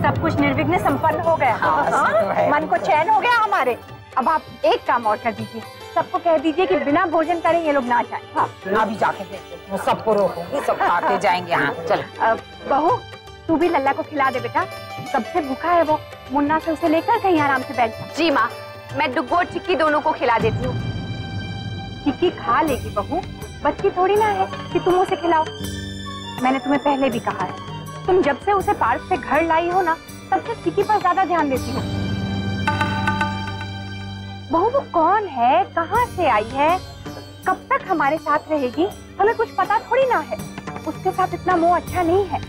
सब कुछ निर्विघ्न संपन्न हो गया। हाँ, मन को चैन हो गया हमारे। अब आप एक काम और कर दीजिए, सबको कह दीजिए कि बिना भोजन करे ये लोग ना जाएं। हाँ, अभी जाके देखते, वो सबको रोकूंगी, सब खा के जाएंगे। हाँ चल। बहू तू भी लल्ला को खिला दे बेटा, सबसे भूखा है वो। मुन्ना से उसे लेकर कहीं आराम से बैठ जा। जी माँ, मैं डुग्गू और चिक्की दोनों को खिला देती हूँ। चिक्की खा लेगी बहू, बच्ची थोड़ी ना है कि तुम उसे खिलाओ। मैंने तुम्हें पहले भी कहा है, तुम जब से उसे पार्क से घर लाई हो ना, तब से चिक्की पर ज्यादा ध्यान देती हो। बहू वो कौन है, कहाँ से आई है, कब तक हमारे साथ रहेगी, हमें कुछ पता थोड़ी ना है। उसके साथ इतना मोह अच्छा नहीं है।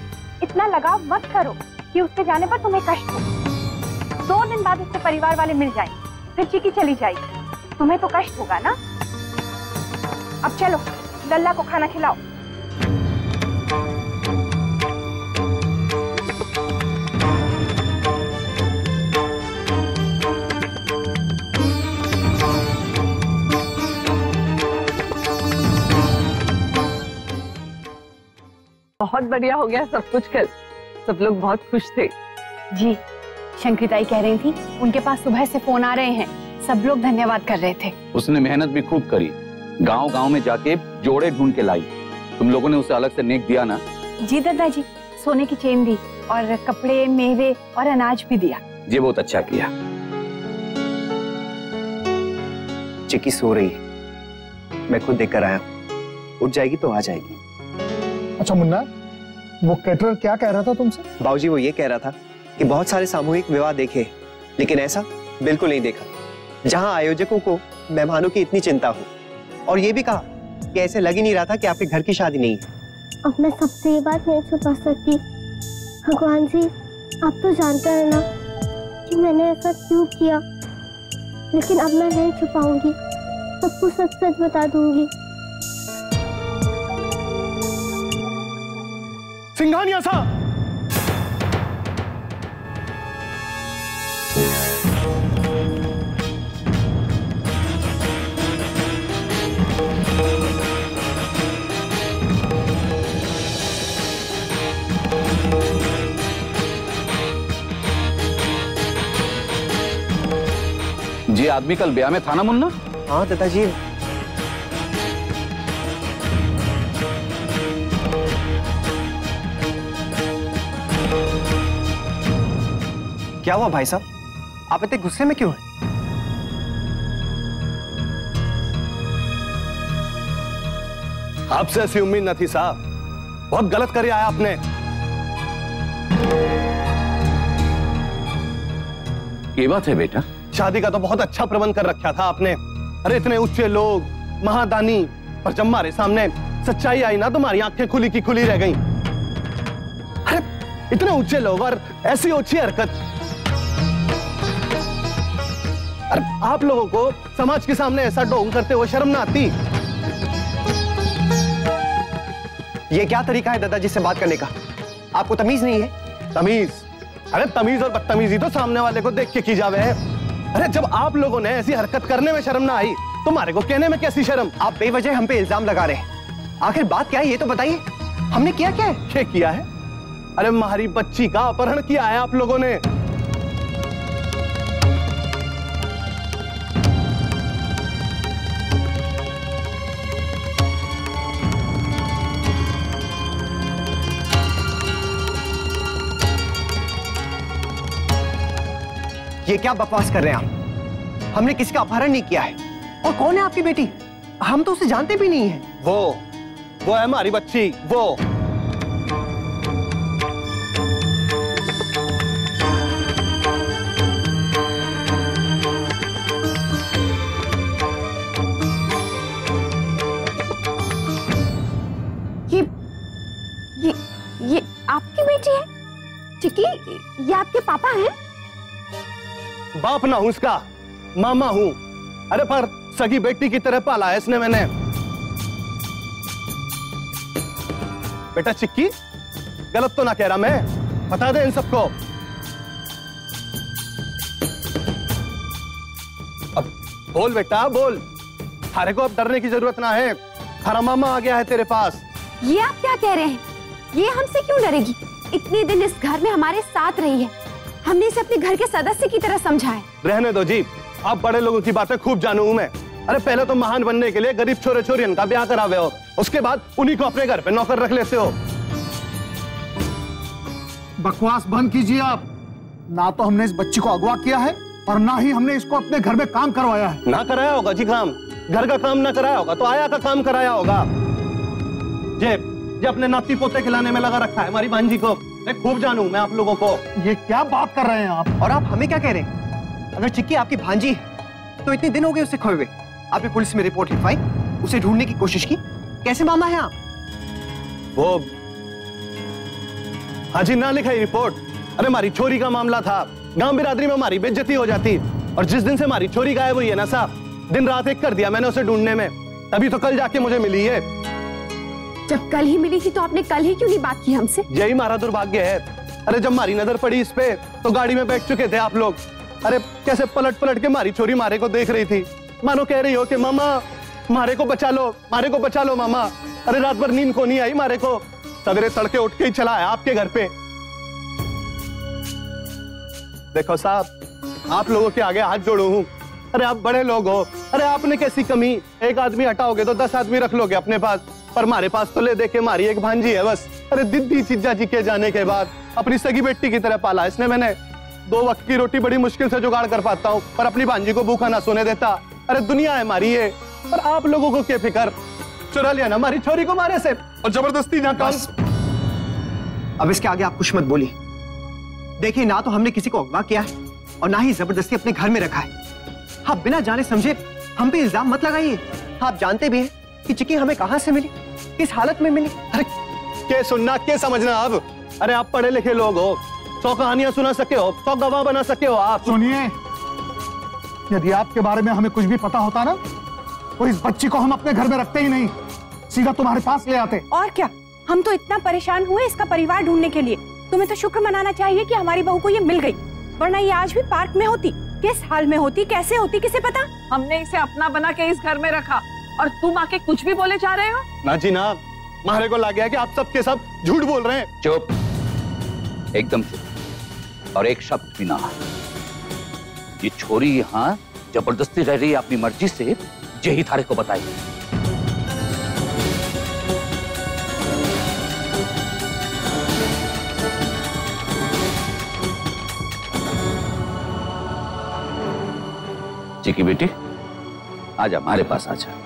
इतना लगाव मत करो कि उसके जाने पर तुम्हें कष्ट हो। 2 दिन बाद उसके परिवार वाले मिल जाएंगे, फिर चिक्की चली जाएगी, तुम्हें तो कष्ट होगा ना। अब चलो लल्ला को खाना खिलाओ। बहुत बढ़िया हो गया सब कुछ कल, सब लोग बहुत खुश थे। जी, शंकरिताई कह रही थी उनके पास सुबह से फोन आ रहे हैं, सब लोग धन्यवाद कर रहे थे। उसने मेहनत भी खूब करी, गांव-गांव में जाके जोड़े ढूंढ के लाई। तुम लोगों ने उसे अलग से नेक दिया ना? जी दादाजी, सोने की चेन दी और कपड़े, मेवे और अनाज भी दिया। ये बहुत अच्छा किया। चिक्की सो रही है, मैं खुद देखकर आया। उठ जाएगी तो आ जाएगी। अच्छा मुन्ना, वो कैटरर क्या कह रहा था तुमसे? बाबूजी वो ये कह रहा था कि बहुत सारे सामूहिक विवाह देखे, लेकिन ऐसा बिल्कुल नहीं देखा जहां आयोजकों को मेहमानों की इतनी चिंता हो। और ये भी कहा कि ऐसे लग ही नहीं रहा था कि आपके घर की शादी नहीं है। अब मैं सबसे ये बात नहीं छुपा सकती। भगवान जी, आप तो जानते हैं ना कि मैंने ऐसा क्यों किया। लेकिन अब मैं नहीं छुपाऊंगी, सबको सच सच बता दूंगी। सिंघानिया सा जी आदमी कल ब्याह में था ना मुन्ना? हाँ दादाजी। क्या हुआ भाई साहब, आप इतने गुस्से में क्यों हैं? आपसे ऐसी उम्मीद न थी साहब, बहुत गलत कर आया आपने। ये बात है बेटा? शादी का तो बहुत अच्छा प्रबंध कर रखा था आपने। अरे इतने ऊंचे लोग, महादानी, पर जब हमारे सामने सच्चाई आई ना, तुम्हारी आंखें खुली की खुली रह गईं। अरे इतने ऊंचे लोग और ऐसी ओछी हरकत। अरे आप लोगों को समाज के सामने ऐसा ढोंग करते हुए शर्म ना आती? ये क्या तरीका है दादाजी से बात करने का? आपको तमीज नहीं है? तमीज? अरे तमीज और बदतमीजी तो सामने वाले को देख के की जावे है। अरे जब आप लोगों ने ऐसी हरकत करने में शर्म ना आई, तुम्हारे को कहने में कैसी शर्म? आप बेवजह हम पे इल्जाम लगा रहे हैं। आखिर बात क्या है ये तो बताइए, हमने किया क्या है? क्या किया है? अरे हमारी बच्ची का अपहरण किया है आप लोगों ने। ये क्या बकवास कर रहे हैं आप? हमने किसी का अपहरण नहीं किया है। और कौन है आपकी बेटी? हम तो उसे जानते भी नहीं हैं। वो है हमारी बच्ची। वो ये आपकी बेटी है? चिक्की, ये आपके पापा हैं? बाप ना हूं इसका, मामा हूं। अरे पर सगी बेटी की तरह पाला है इसने मैंने। बेटा चिक्की, गलत तो ना कह रहा मैं? बता दे इन सबको। अब बोल बेटा बोल, थारे को अब डरने की जरूरत ना है। थारा मामा आ गया है तेरे पास। ये आप क्या कह रहे हैं? ये हमसे क्यों डरेगी? इतने दिन इस घर में हमारे साथ रही है, हमने इसे अपने घर के सदस्य की तरह समझा है। रहने दो जी, आप बड़े लोगों की बातें खूब जानू हूं मैं। अरे पहले तो महान बनने के लिए गरीब छोरे छोरियन का ब्याह करावे हो, उसके बाद उन्हीं को अपने घर पे नौकर रख लेते हो। बकवास बंद कीजिए आप। ना तो हमने इस बच्ची को अगवा किया है और ना ही हमने इसको अपने घर में काम करवाया है। ना कराया होगा जी काम, घर का काम ना कराया होगा तो आया का काम कराया होगा। जे अपने नाती पोते खिलाने में लगा रखा है हमारी भांजी को। मैं खूब जानू मैं आप लोगों को। ये क्या बात कर रहे हैं आप? और आप हमें क्या कह रहे हैं? अगर चिक्की आपकी भांजी है तो इतने दिन हो गए उसे खोए हुए, आपने पुलिस में रिपोर्ट लिखवाई, उसे ढूंढने की कोशिश की, कैसे मामा है आप? वो हाजी ना लिखाई रिपोर्ट। अरे हमारी छोरी का मामला था, गांव बिरादरी में हमारी बेइज्जती हो जाती। और जिस दिन से हमारी छोरी गायब हुई है ना साहब, दिन रात एक कर दिया मैंने उसे ढूंढने में। तभी तो कल जाके मुझे मिली है। जब कल ही मिली थी तो आपने कल ही क्यों नहीं बात की हमसे? यही हमारा दुर्भाग्य है। अरे जब हमारी नजर पड़ी इस पे तो गाड़ी में बैठ चुके थे आप लोग। अरे कैसे पलट पलट के हमारी छोरी मारे को देख रही थी, मानो कह रही हो कि मामा मारे को बचा लो, मारे को बचा लो मामा। अरे रात भर नींद को नहीं आई मारे को, सवेरे तड़के उठ के ही चला है आपके घर पे। देखो साहब, आप लोगों के आगे हाथ जोड़ू हूं। अरे आप बड़े लोग हो, अरे आपने कैसी कमी? एक आदमी हटाओगे तो 10 आदमी रख लोगे अपने पास, पर हमारे पास तो ले देखे हमारी एक भांजी है बस। अरे दीदी चिज्जा जी के जाने के बाद अपनी सगी बेटी की तरह पाला इसने मैंने। 2 वक्त की रोटी बड़ी मुश्किल से जुगाड़ कर पाता हूँ, पर अपनी भांजी को भूखा ना सोने देता। अरे दुनिया है हमारी ये, पर आप लोगों को क्या फिक्र? चुरा लिया ना हमारी छोरी को मारे से और जबरदस्ती ना काम। अब इसके आगे आप कुछ मत बोलिए। देखिए, ना तो हमने किसी को अगवा किया है और ना ही जबरदस्ती अपने घर में रखा है। आप बिना जाने समझे हम पे इल्जाम मत लगाइए। आप जानते भी हैं कि चिक्की हमें कहां से मिली, किस हालत में मिली। अरे क्या सुनना क्या समझना अब? अरे आप पढ़े लिखे लोग हो, 100 कहानियां सुना सके हो, 100 गवाह बना सके हो आप। सुनिए, यदि आपके बारे में हमें कुछ भी पता होता ना तो इस बच्ची को हम अपने घर में रखते ही नहीं, सीधा तुम्हारे पास ले आते। और क्या, हम तो इतना परेशान हुए इसका परिवार ढूंढने के लिए। तुम्हें तो शुक्र मनाना चाहिए कि हमारी बहू को ये मिल गई, वरना ये आज भी पार्क में होती। किस हाल में होती, कैसे होती, किसे पता। हमने इसे अपना बना के इस घर में रखा और तुम आके कुछ भी बोले जा रहे हो। ना जी ना, मारे को लग गया कि आप सब के सब झूठ बोल रहे हैं। चुप, एकदम चुप, और एक शब्द भी ना। ये छोरी यहाँ जबरदस्ती रह रही है अपनी मर्जी से, यही थारे को बताई। चिकी बेटी, आजा, हमारे पास आजा।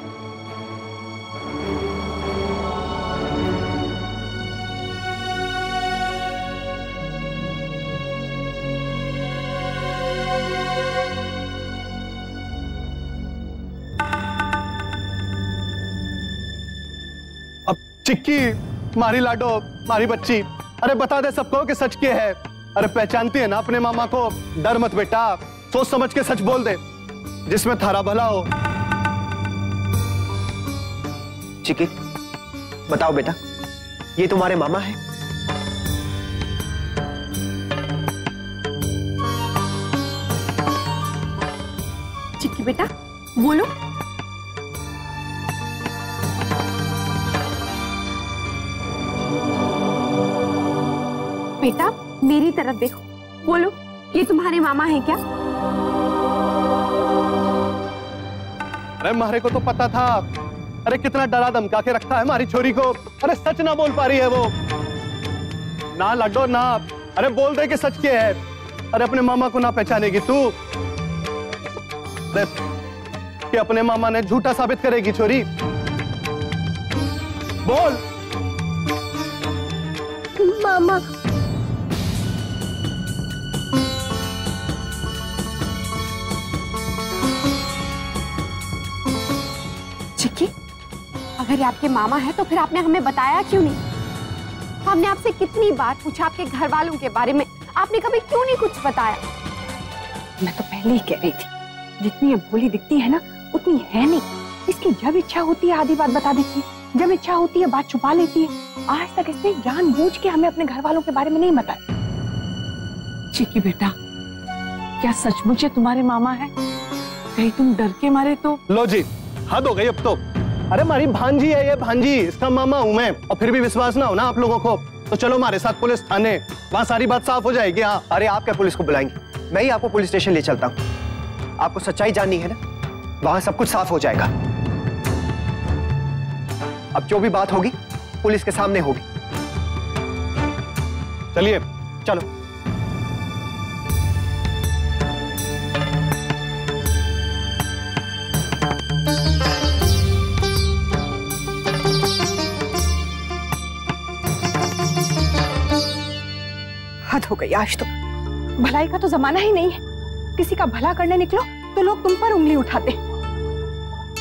चिक्की, मारी लाडो, मारी बच्ची, अरे बता दे सबको कि सच क्या है। अरे पहचानती है ना अपने मामा को, डर मत बेटा, सोच समझ के सच बोल दे, जिसमें थारा भला हो। चिक्की, बताओ बेटा, ये तुम्हारे मामा है? चिक्की बेटा बोलो। बेटा मेरी तरफ देखो, बोलो, ये तुम्हारे मामा हैं क्या? अरे मारे को तो पता था। अरे कितना डरा धमका के रखा है हमारी छोरी को। अरे सच ना बोल पा रही है वो। ना लड्डो ना, अरे बोल दे कि सच क्या है। अरे अपने मामा को ना पहचानेगी तू? कि अपने मामा ने झूठा साबित करेगी छोरी? बोल। मामा, चिक्की, अगर ये आपके मामा है तो फिर आपने हमें बताया क्यों नहीं? हमने आपसे कितनी बार पूछा आपके घर वालों के बारे में, आपने कभी क्यों नहीं कुछ बताया? मैं तो पहले ही कह रही थी, जितनी ये भोली दिखती है ना उतनी है नहीं। इसकी जब इच्छा होती है आधी बात बता देती है, जब इच्छा होती है बात छुपा लेती है। आज तक इसने जानबूझ के हमें अपने घर वालों के बारे में नहीं बताया। चिक्की बेटा, क्या सचमुच ये तुम्हारे मामा है? कहीं तुम डर के मारे तो? लो जी, हद हो गई अब तो। अरे हमारी भांजी है ये, भांजी, इसका मामा हूं मैं, और फिर भी विश्वास ना हो ना आप लोगों को तो चलो हमारे साथ पुलिस थाने, वहां सारी बात साफ हो जाएगी। हाँ, अरे आप क्या पुलिस को बुलाएंगे? मैं ही आपको पुलिस स्टेशन ले चलता हूँ। आपको सच्चाई जाननी है ना, वहां सब कुछ साफ हो जाएगा। अब जो भी बात होगी पुलिस के सामने होगी। चलिए चलो। हद हो गई आज तो। भलाई का तो जमाना ही नहीं है। किसी का भला करने निकलो तो लोग तुम पर उंगली उठाते।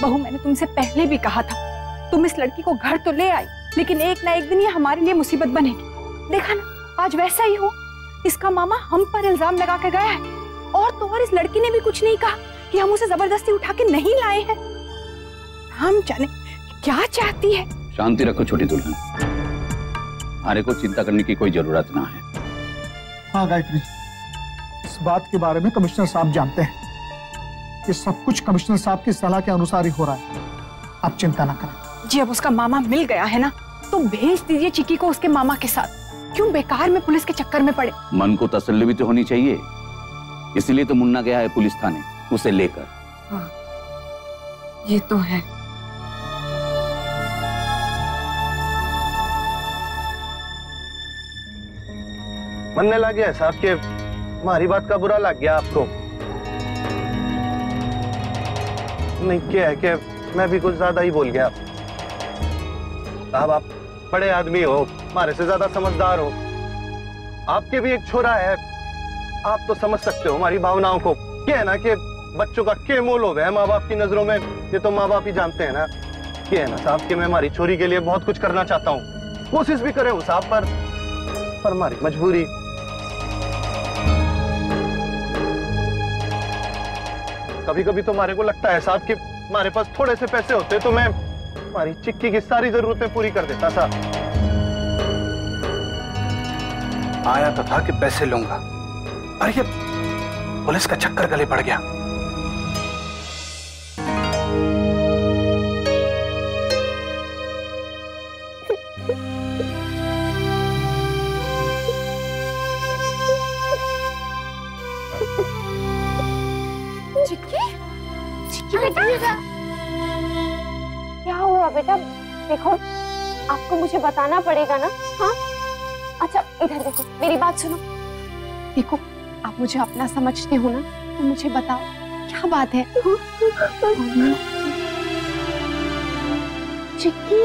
बहू, मैंने तुमसे पहले भी कहा था, तुम इस लड़की को घर तो ले आई, लेकिन एक ना एक दिन ये हमारे लिए मुसीबत बनेगी। देखा ना, आज वैसा ही हो। इसका मामा हम पर इल्जाम लगा के गया है, और तो और इस लड़की ने भी कुछ नहीं कहा कि हम उसे जबरदस्ती उठा के नहीं लाए हैं। हम जाने क्या चाहती है। शांति रखो छोटी दुल्हन, हमारे को चिंता करने की कोई जरूरत ना है। हाँ गायत्री जी, इस बात के बारे में कमिश्नर साहब जानते हैं। ये सब कुछ कमिश्नर साहब की सलाह के अनुसार ही हो रहा है, आप चिंता ना करें। जी, अब उसका मामा मिल गया है ना, तो भेज दीजिए चिक्की को उसके मामा के साथ। क्यों बेकार में पुलिस के चक्कर में पड़े? मन को तसल्ली भी तो होनी चाहिए, इसलिए तो मुन्ना गया है पुलिस थाने उसे लेकर। हाँ, ये तो है। मनने लग गया साहब के हमारी बात का बुरा लग गया आपको? नहीं, क्या है कि मैं भी कुछ ज्यादा ही बोल गया। साहब आप बड़े आदमी हो, हमारे से ज्यादा समझदार हो, आपके भी एक छोरा है, आप तो समझ सकते हो हमारी भावनाओं को। क्या है ना कि बच्चों का क्या मोल हो गया माँ बाप की नजरों में, ये तो माँ बाप ही जानते हैं ना। क्या है ना साहब कि मैं हमारी छोरी के लिए बहुत कुछ करना चाहता हूँ, कोशिश भी करे हूँ साहब, पर हमारी मजबूरी। कभी कभी तो हमारे को लगता है साहब कि हमारे पास थोड़े से पैसे होते तो मैं हमारी चिक्की की सारी जरूरतें पूरी कर देता साहब। आया तो था कि पैसे लूंगा, पर ये पुलिस का चक्कर गले पड़ गया। बेटा क्या हुआ बेटा? देखो आपको मुझे बताना पड़ेगा ना। हाँ अच्छा इधर देखो, मेरी बात सुनो। देखो आप मुझे अपना समझते हो ना, तो मुझे बताओ क्या बात है? चिक्की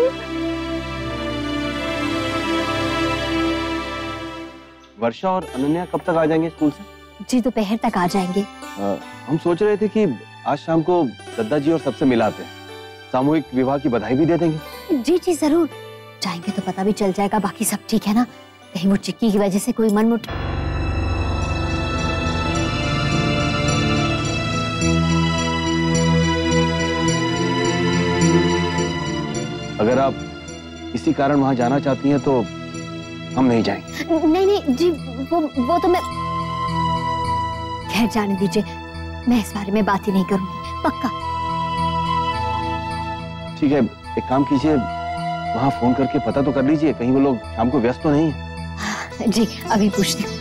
वर्षा और अनन्या कब तक आ जाएंगे स्कूल से? जी दोपहर तक आ जाएंगे। हम सोच रहे थे कि आज शाम को दद्दा जी और सबसे मिलाते हैं, सामूहिक विवाह की बधाई भी दे देंगे। जी जी जरूर जाएंगे तो पता भी चल जाएगा बाकी सब ठीक है ना, कहीं वो चिक्की की वजह से कोई मनमुट। अगर आप इसी कारण वहां जाना चाहती हैं तो हम नहीं जाएंगे। नहीं नहीं जी वो तो मैं खैर जाने दीजिए, मैं इस बारे में बात ही नहीं करूंगी पक्का। ठीक है एक काम कीजिए, वहां फोन करके पता तो कर लीजिए कहीं वो लोग शाम को व्यस्त तो नहीं है। जी अभी पूछती हूँ।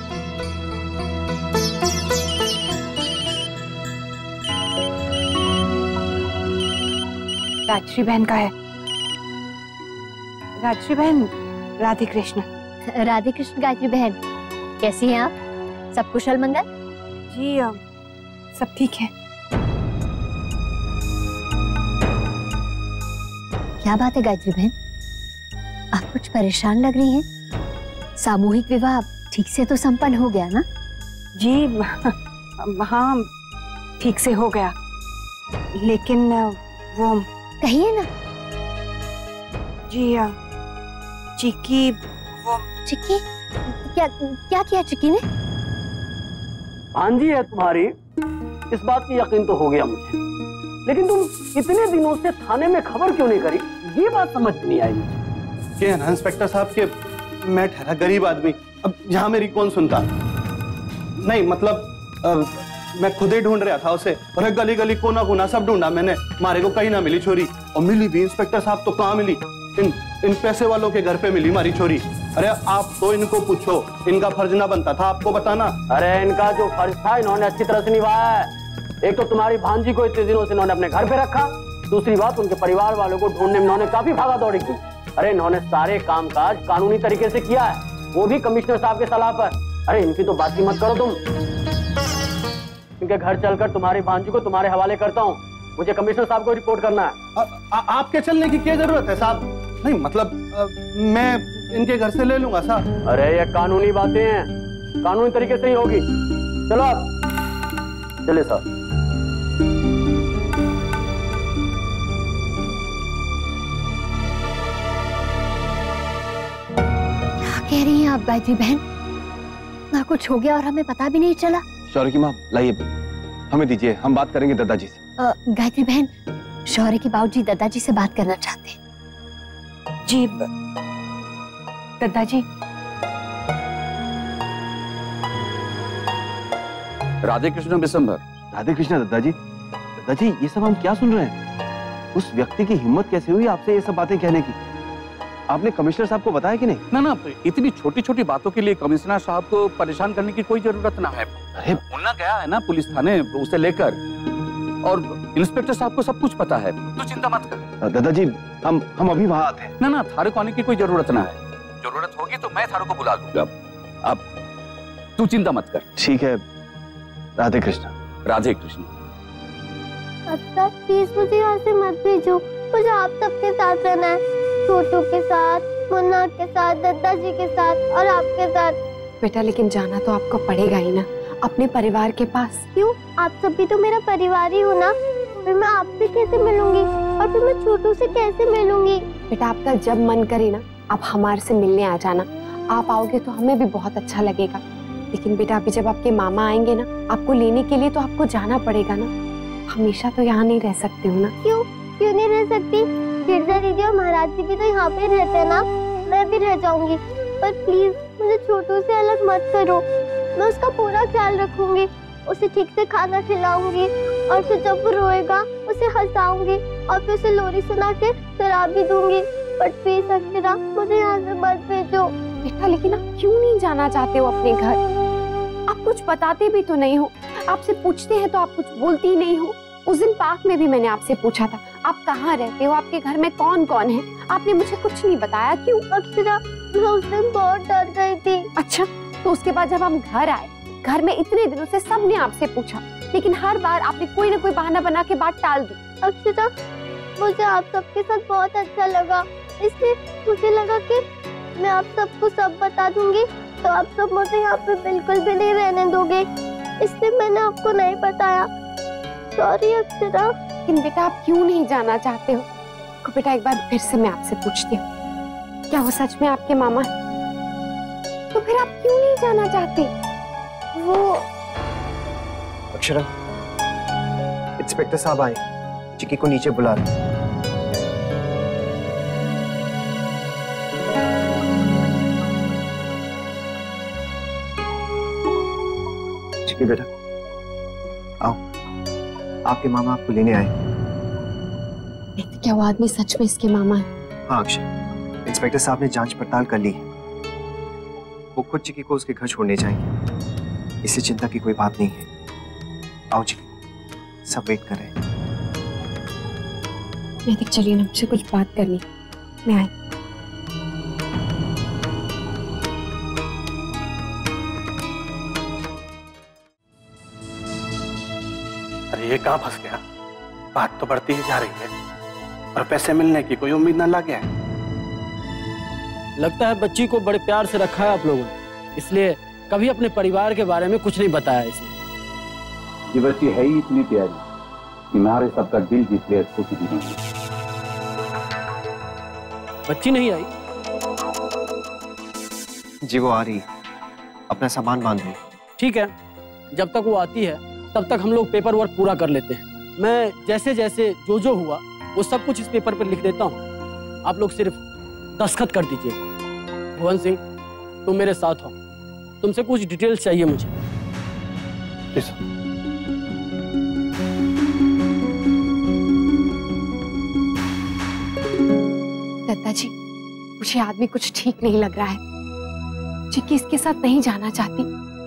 राजश्री बहन का है। राजश्री बहन राधे कृष्ण। राधे कृष्ण गायत्री बहन कैसी हैं आप? सब कुशल मंगल? जी सब ठीक है। क्या बात है गायत्री बहन, आप कुछ परेशान लग रही हैं? सामूहिक विवाह ठीक से तो संपन्न हो गया ना? जी हाँ ठीक से हो गया, लेकिन वो कहिए ना। जी चिक्की वो चिक्की क्या क्या किया चिक्की ने? भांजी है तुम्हारी, इस बात की यकीन तो हो गया मुझे, लेकिन तुम इतने दिनों से थाने में खबर क्यों नहीं करी, ये बात समझ नहीं आई मुझे। क्या है ना इंस्पेक्टर साहब के मैं ठहरा गरीब आदमी, अब यहाँ मेरी कौन सुनता? नहीं मतलब मैं खुद ही ढूंढ रहा था उसे, और गली गली कोना कोना सब ढूंढा मैंने, मारे को कहीं ना मिली छोरी। और मिली भी इंस्पेक्टर साहब तो कहाँ मिली, इन पैसे वालों के घर पे मिली हमारी छोरी। अरे आप तो इनको पूछो, इनका फर्ज ना बनता था आपको बताना? अरे इनका जो फर्ज था इन्होंने अच्छी तरह से निभाया है। एक तो तुम्हारी भांजी को इतने दिनों से इन्होंने अपने घर पे रखा, दूसरी बात उनके परिवार वालों को ढूंढने में इन्होंने काफी भागा दौड़ी की। अरे इन्होंने सारे कामकाज कानूनी तरीके से किया है, वो भी कमिश्नर साहब के सलाह पर। अरे इनकी तो बात ही मत करो तुम, इनके घर चलकर तुम्हारी भांजी को तुम्हारे हवाले करता हूँ, मुझे कमिश्नर साहब को रिपोर्ट करना है। आपके चलने की क्या जरूरत है साहब? नहीं मतलब मैं इनके घर से ले लूंगा साहब। अरे ये कानूनी बातें हैं, कानूनी तरीके से ही होगी। चलो आप चले साहब। क्या कह रही हैं आप गायत्री बहन? ना कुछ हो गया और हमें पता भी नहीं चला। शौर्य की माँ लाइए, हमें दीजिए, हम बात करेंगे दादाजी से। गायत्री बहन शौर्य के बाबूजी दादाजी से बात करना चाहते हैं। जी दादाजी। राधे कृष्ण बिशंबर। राधे कृष्ण दादाजी। दादाजी ये सब हम क्या सुन रहे हैं? उस व्यक्ति की हिम्मत कैसे हुई आपसे ये सब बातें कहने की? आपने कमिश्नर साहब को बताया कि नहीं? ना इतनी छोटी छोटी बातों के लिए कमिश्नर साहब को परेशान करने की कोई जरूरत ना है। अरे मुन्ना गया है ना पुलिस थाने उसे लेकर, और इंस्पेक्टर साहब को सब कुछ पता है, तो चिंता मत कर। दादाजी हम अभी वहां आते हैं। ना थारे को आने की कोई जरूरत ना है, जरूरत होगी तो मैं थारे को बुला लूंगा। अब तू चिंता मत कर। ठीक है राधे कृष्ण। राधे कृष्ण। अच्छा प्लीज मुझे यहाँ से मत भेजो, मुझे आप सबके साथ रहना है, छोटू के साथ, मुन्ना के साथ, दादाजी के साथ और आपके साथ। बेटा लेकिन जाना तो आपको पड़ेगा ही ना, अपने परिवार के पास। क्यों? आप सब भी तो मेरा परिवार ही हो ना, फिर मैं आपसे कैसे मिलूंगी और फिर मैं छोटू से कैसे मिलूंगी? बेटा आपका जब मन करे ना आप हमारे से मिलने आ जाना, आप आओगे तो हमें भी बहुत अच्छा लगेगा। लेकिन बेटा अभी जब आपके मामा आएंगे ना आपको लेने के लिए, तो आपको जाना पड़ेगा ना। हमेशा तो यहाँ नहीं रह सकते हो ना? क्यों नहीं रह सकती? गिरजा दीदी और महाराज जी भी तो यहाँ पे रहते हैं ना। मैं भी रह जाऊंगी, पर प्लीज मुझे छोटू से अलग मत करो। मैं उसका पूरा ख्याल रखूंगी, उसे ठीक से खाना खिलाऊंगी और फिर जब वो रोएगा उसे हंसाऊंगी और फिर उसे लोरी सुना के शराब भी दूंगी। बट प्लीज अक्षरा, मुझे यहाँ से मत भेजो। बेटा लेकिन आप क्यों नहीं जाना चाहते हो अपने घर? आप कुछ बताते भी तो नहीं हो, आपसे पूछते हैं तो आप कुछ बोलती ही नहीं हो। उस दिन पार्क में भी मैंने आपसे पूछा था आप कहाँ रहते हो, आपके घर में कौन कौन है, आपने मुझे कुछ नहीं बताया। क्यों? अक्षरा, मैं उस दिन बहुत डर गई थी। अच्छा, तो उसके बाद जब हम घर आए, घर में इतने दिनों से सबने आपसे पूछा, लेकिन हर बार आपने कोई ना कोई बहाना बना के बात टाल दी। अक्षरा, मुझे आप सबके साथ बहुत अच्छा लगा, इसलिए मुझे लगा कि मैं आप सबको सब बता दूंगी तो आप सब मुझे यहाँ पे बिल्कुल भी नहीं रहने दोगे, इसलिए मैंने आपको नहीं बताया। सॉरी अक्षरा। लेकिन बेटा आप क्यों नहीं जाना चाहते हो? तो बेटा एक बार फिर से मैं आपसे पूछती हूँ, क्या वो सच में आपके मामा है? तो फिर आप क्यों नहीं जाना चाहते? वो अक्षरा, इंस्पेक्टर साहब आए, चिक्की को नीचे बुला रहे। चिक्की बेटा आओ, आपके मामा आपको लेने आए। क्या वो आदमी सच में इसके मामा है? हाँ अक्षर, इंस्पेक्टर साहब ने जांच पड़ताल कर ली है। वो खुद चिक्की को उसके घर छोड़ने जाएंगे, इससे चिंता की कोई बात नहीं है। आओ चिक्की, सब वेट कर रहे हैं। मैं चलिए ना, मुझे कुछ बात करनी, मैं आई। अरे ये कहाँ फंस गया? बात तो बढ़ती ही जा रही है और पैसे मिलने की कोई उम्मीद न लगे। लगता है बच्ची को बड़े प्यार से रखा है आप लोगों ने, इसलिए कभी अपने परिवार के बारे में कुछ नहीं बताया इसने। ये बच्ची है ही इतनी प्यारी कि हमारे सबका दिल जीत लिया। कुछ नहीं, बच्ची नहीं आई? जी वो आ रही है, अपना सामान बांध लो। ठीक है, जब तक वो आती है तब तक हम लोग पेपर वर्क पूरा कर लेते हैं। मैं जैसे जैसे जो हुआ वो सब कुछ इस पेपर पर लिख देता हूँ, आप लोग सिर्फ दस्तखत कर दीजिए। भुवन सिंह, तुम मेरे साथ हो, तुमसे कुछ डिटेल्स चाहिए मुझे। दत्ता जी, मुझे आदमी कुछ ठीक नहीं लग रहा है। चिक्की इसके साथ नहीं जाना चाहती,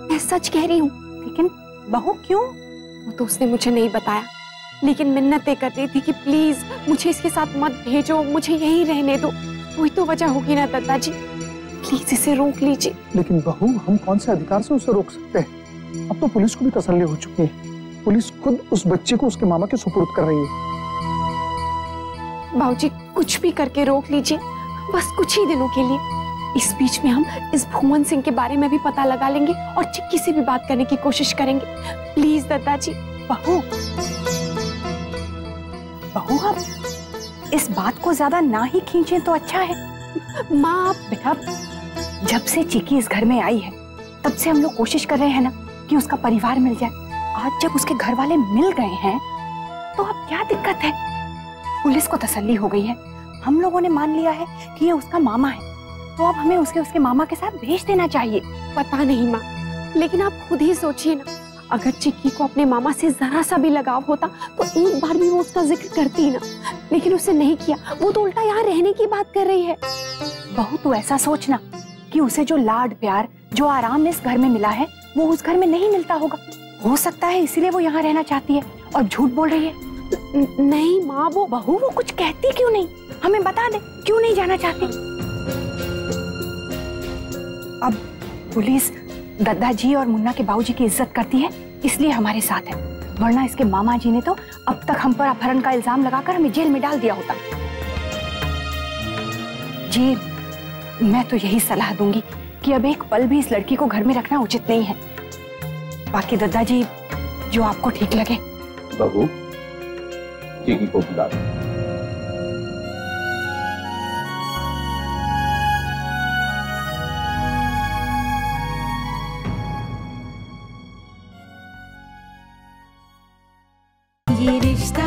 मैं सच कह रही हूँ। लेकिन बहू क्यों? वो तो उसने मुझे नहीं बताया, लेकिन मिन्नतें कर रही थी कि प्लीज मुझे इसके साथ मत भेजो, मुझे यहीं रहने दो। कोई तो वजह होगी ना दत्ता जी, प्लीज इसे रोक लीजिए। लेकिन बहू, हम कौन से अधिकार से उसे रोक सकते हैं? अब तो पुलिस को भी तसल्ली हो चुकी है, पुलिस खुद उस बच्चे को उसके मामा के सुपुर्द कर रही है। बाबूजी, कुछ भी करके रोक लीजिए, बस कुछ ही दिनों के लिए। इस बीच में हम इस भुवन सिंह के बारे में भी पता लगा लेंगे और चिक्की से भी बात करने की कोशिश करेंगे। प्लीज दत्ता जी। बहू, आप इस बात को ज्यादा ना ही खींचें तो अच्छा है। माँ, बेटा, जब से चिक्की इस घर में आई है तब से हम लोग कोशिश कर रहे हैं ना कि उसका परिवार मिल जाए। आज जब उसके घर वाले मिल गए हैं तो अब क्या दिक्कत है? पुलिस को तसल्ली हो गई है, हम लोगों ने मान लिया है कि ये उसका मामा है, तो अब हमें उसके मामा के साथ भेज देना चाहिए। पता नहीं माँ, लेकिन आप खुद ही सोचिए ना, अगर चिक्की को अपने मामा से जरा सा भी लगाव होता तो एक बार भी वो उसका जिक्र करती ना, लेकिन उसने नहीं किया। वो तो उल्टा यहाँ रहने की बात कर रही है। बहू, तू ऐसा सोचना कि उसे जो लाड प्यार, जो आराम इस घर में मिला है वो उस घर में नहीं मिलता होगा। हो सकता है इसीलिए वो यहाँ रहना चाहती है और झूठ बोल रही है। नहीं माँ, वो बहू, वो कुछ कहती क्यों नहीं? हमें बता दे, क्यों नहीं जाना चाहती? अब पुलिस दादाजी और मुन्ना के बाबूजी की इज्जत करती है, इसलिए हमारे साथ है, वरना इसके मामा जी ने तो अब तक हम पर अपहरण का इल्जाम लगाकर हमें जेल में डाल दिया होता। जी, मैं तो यही सलाह दूंगी कि अब एक पल भी इस लड़की को घर में रखना उचित नहीं है। बाकी दादाजी, जो आपको ठीक लगे। बहू, चिक्की को बुला दो। ये रिश्ता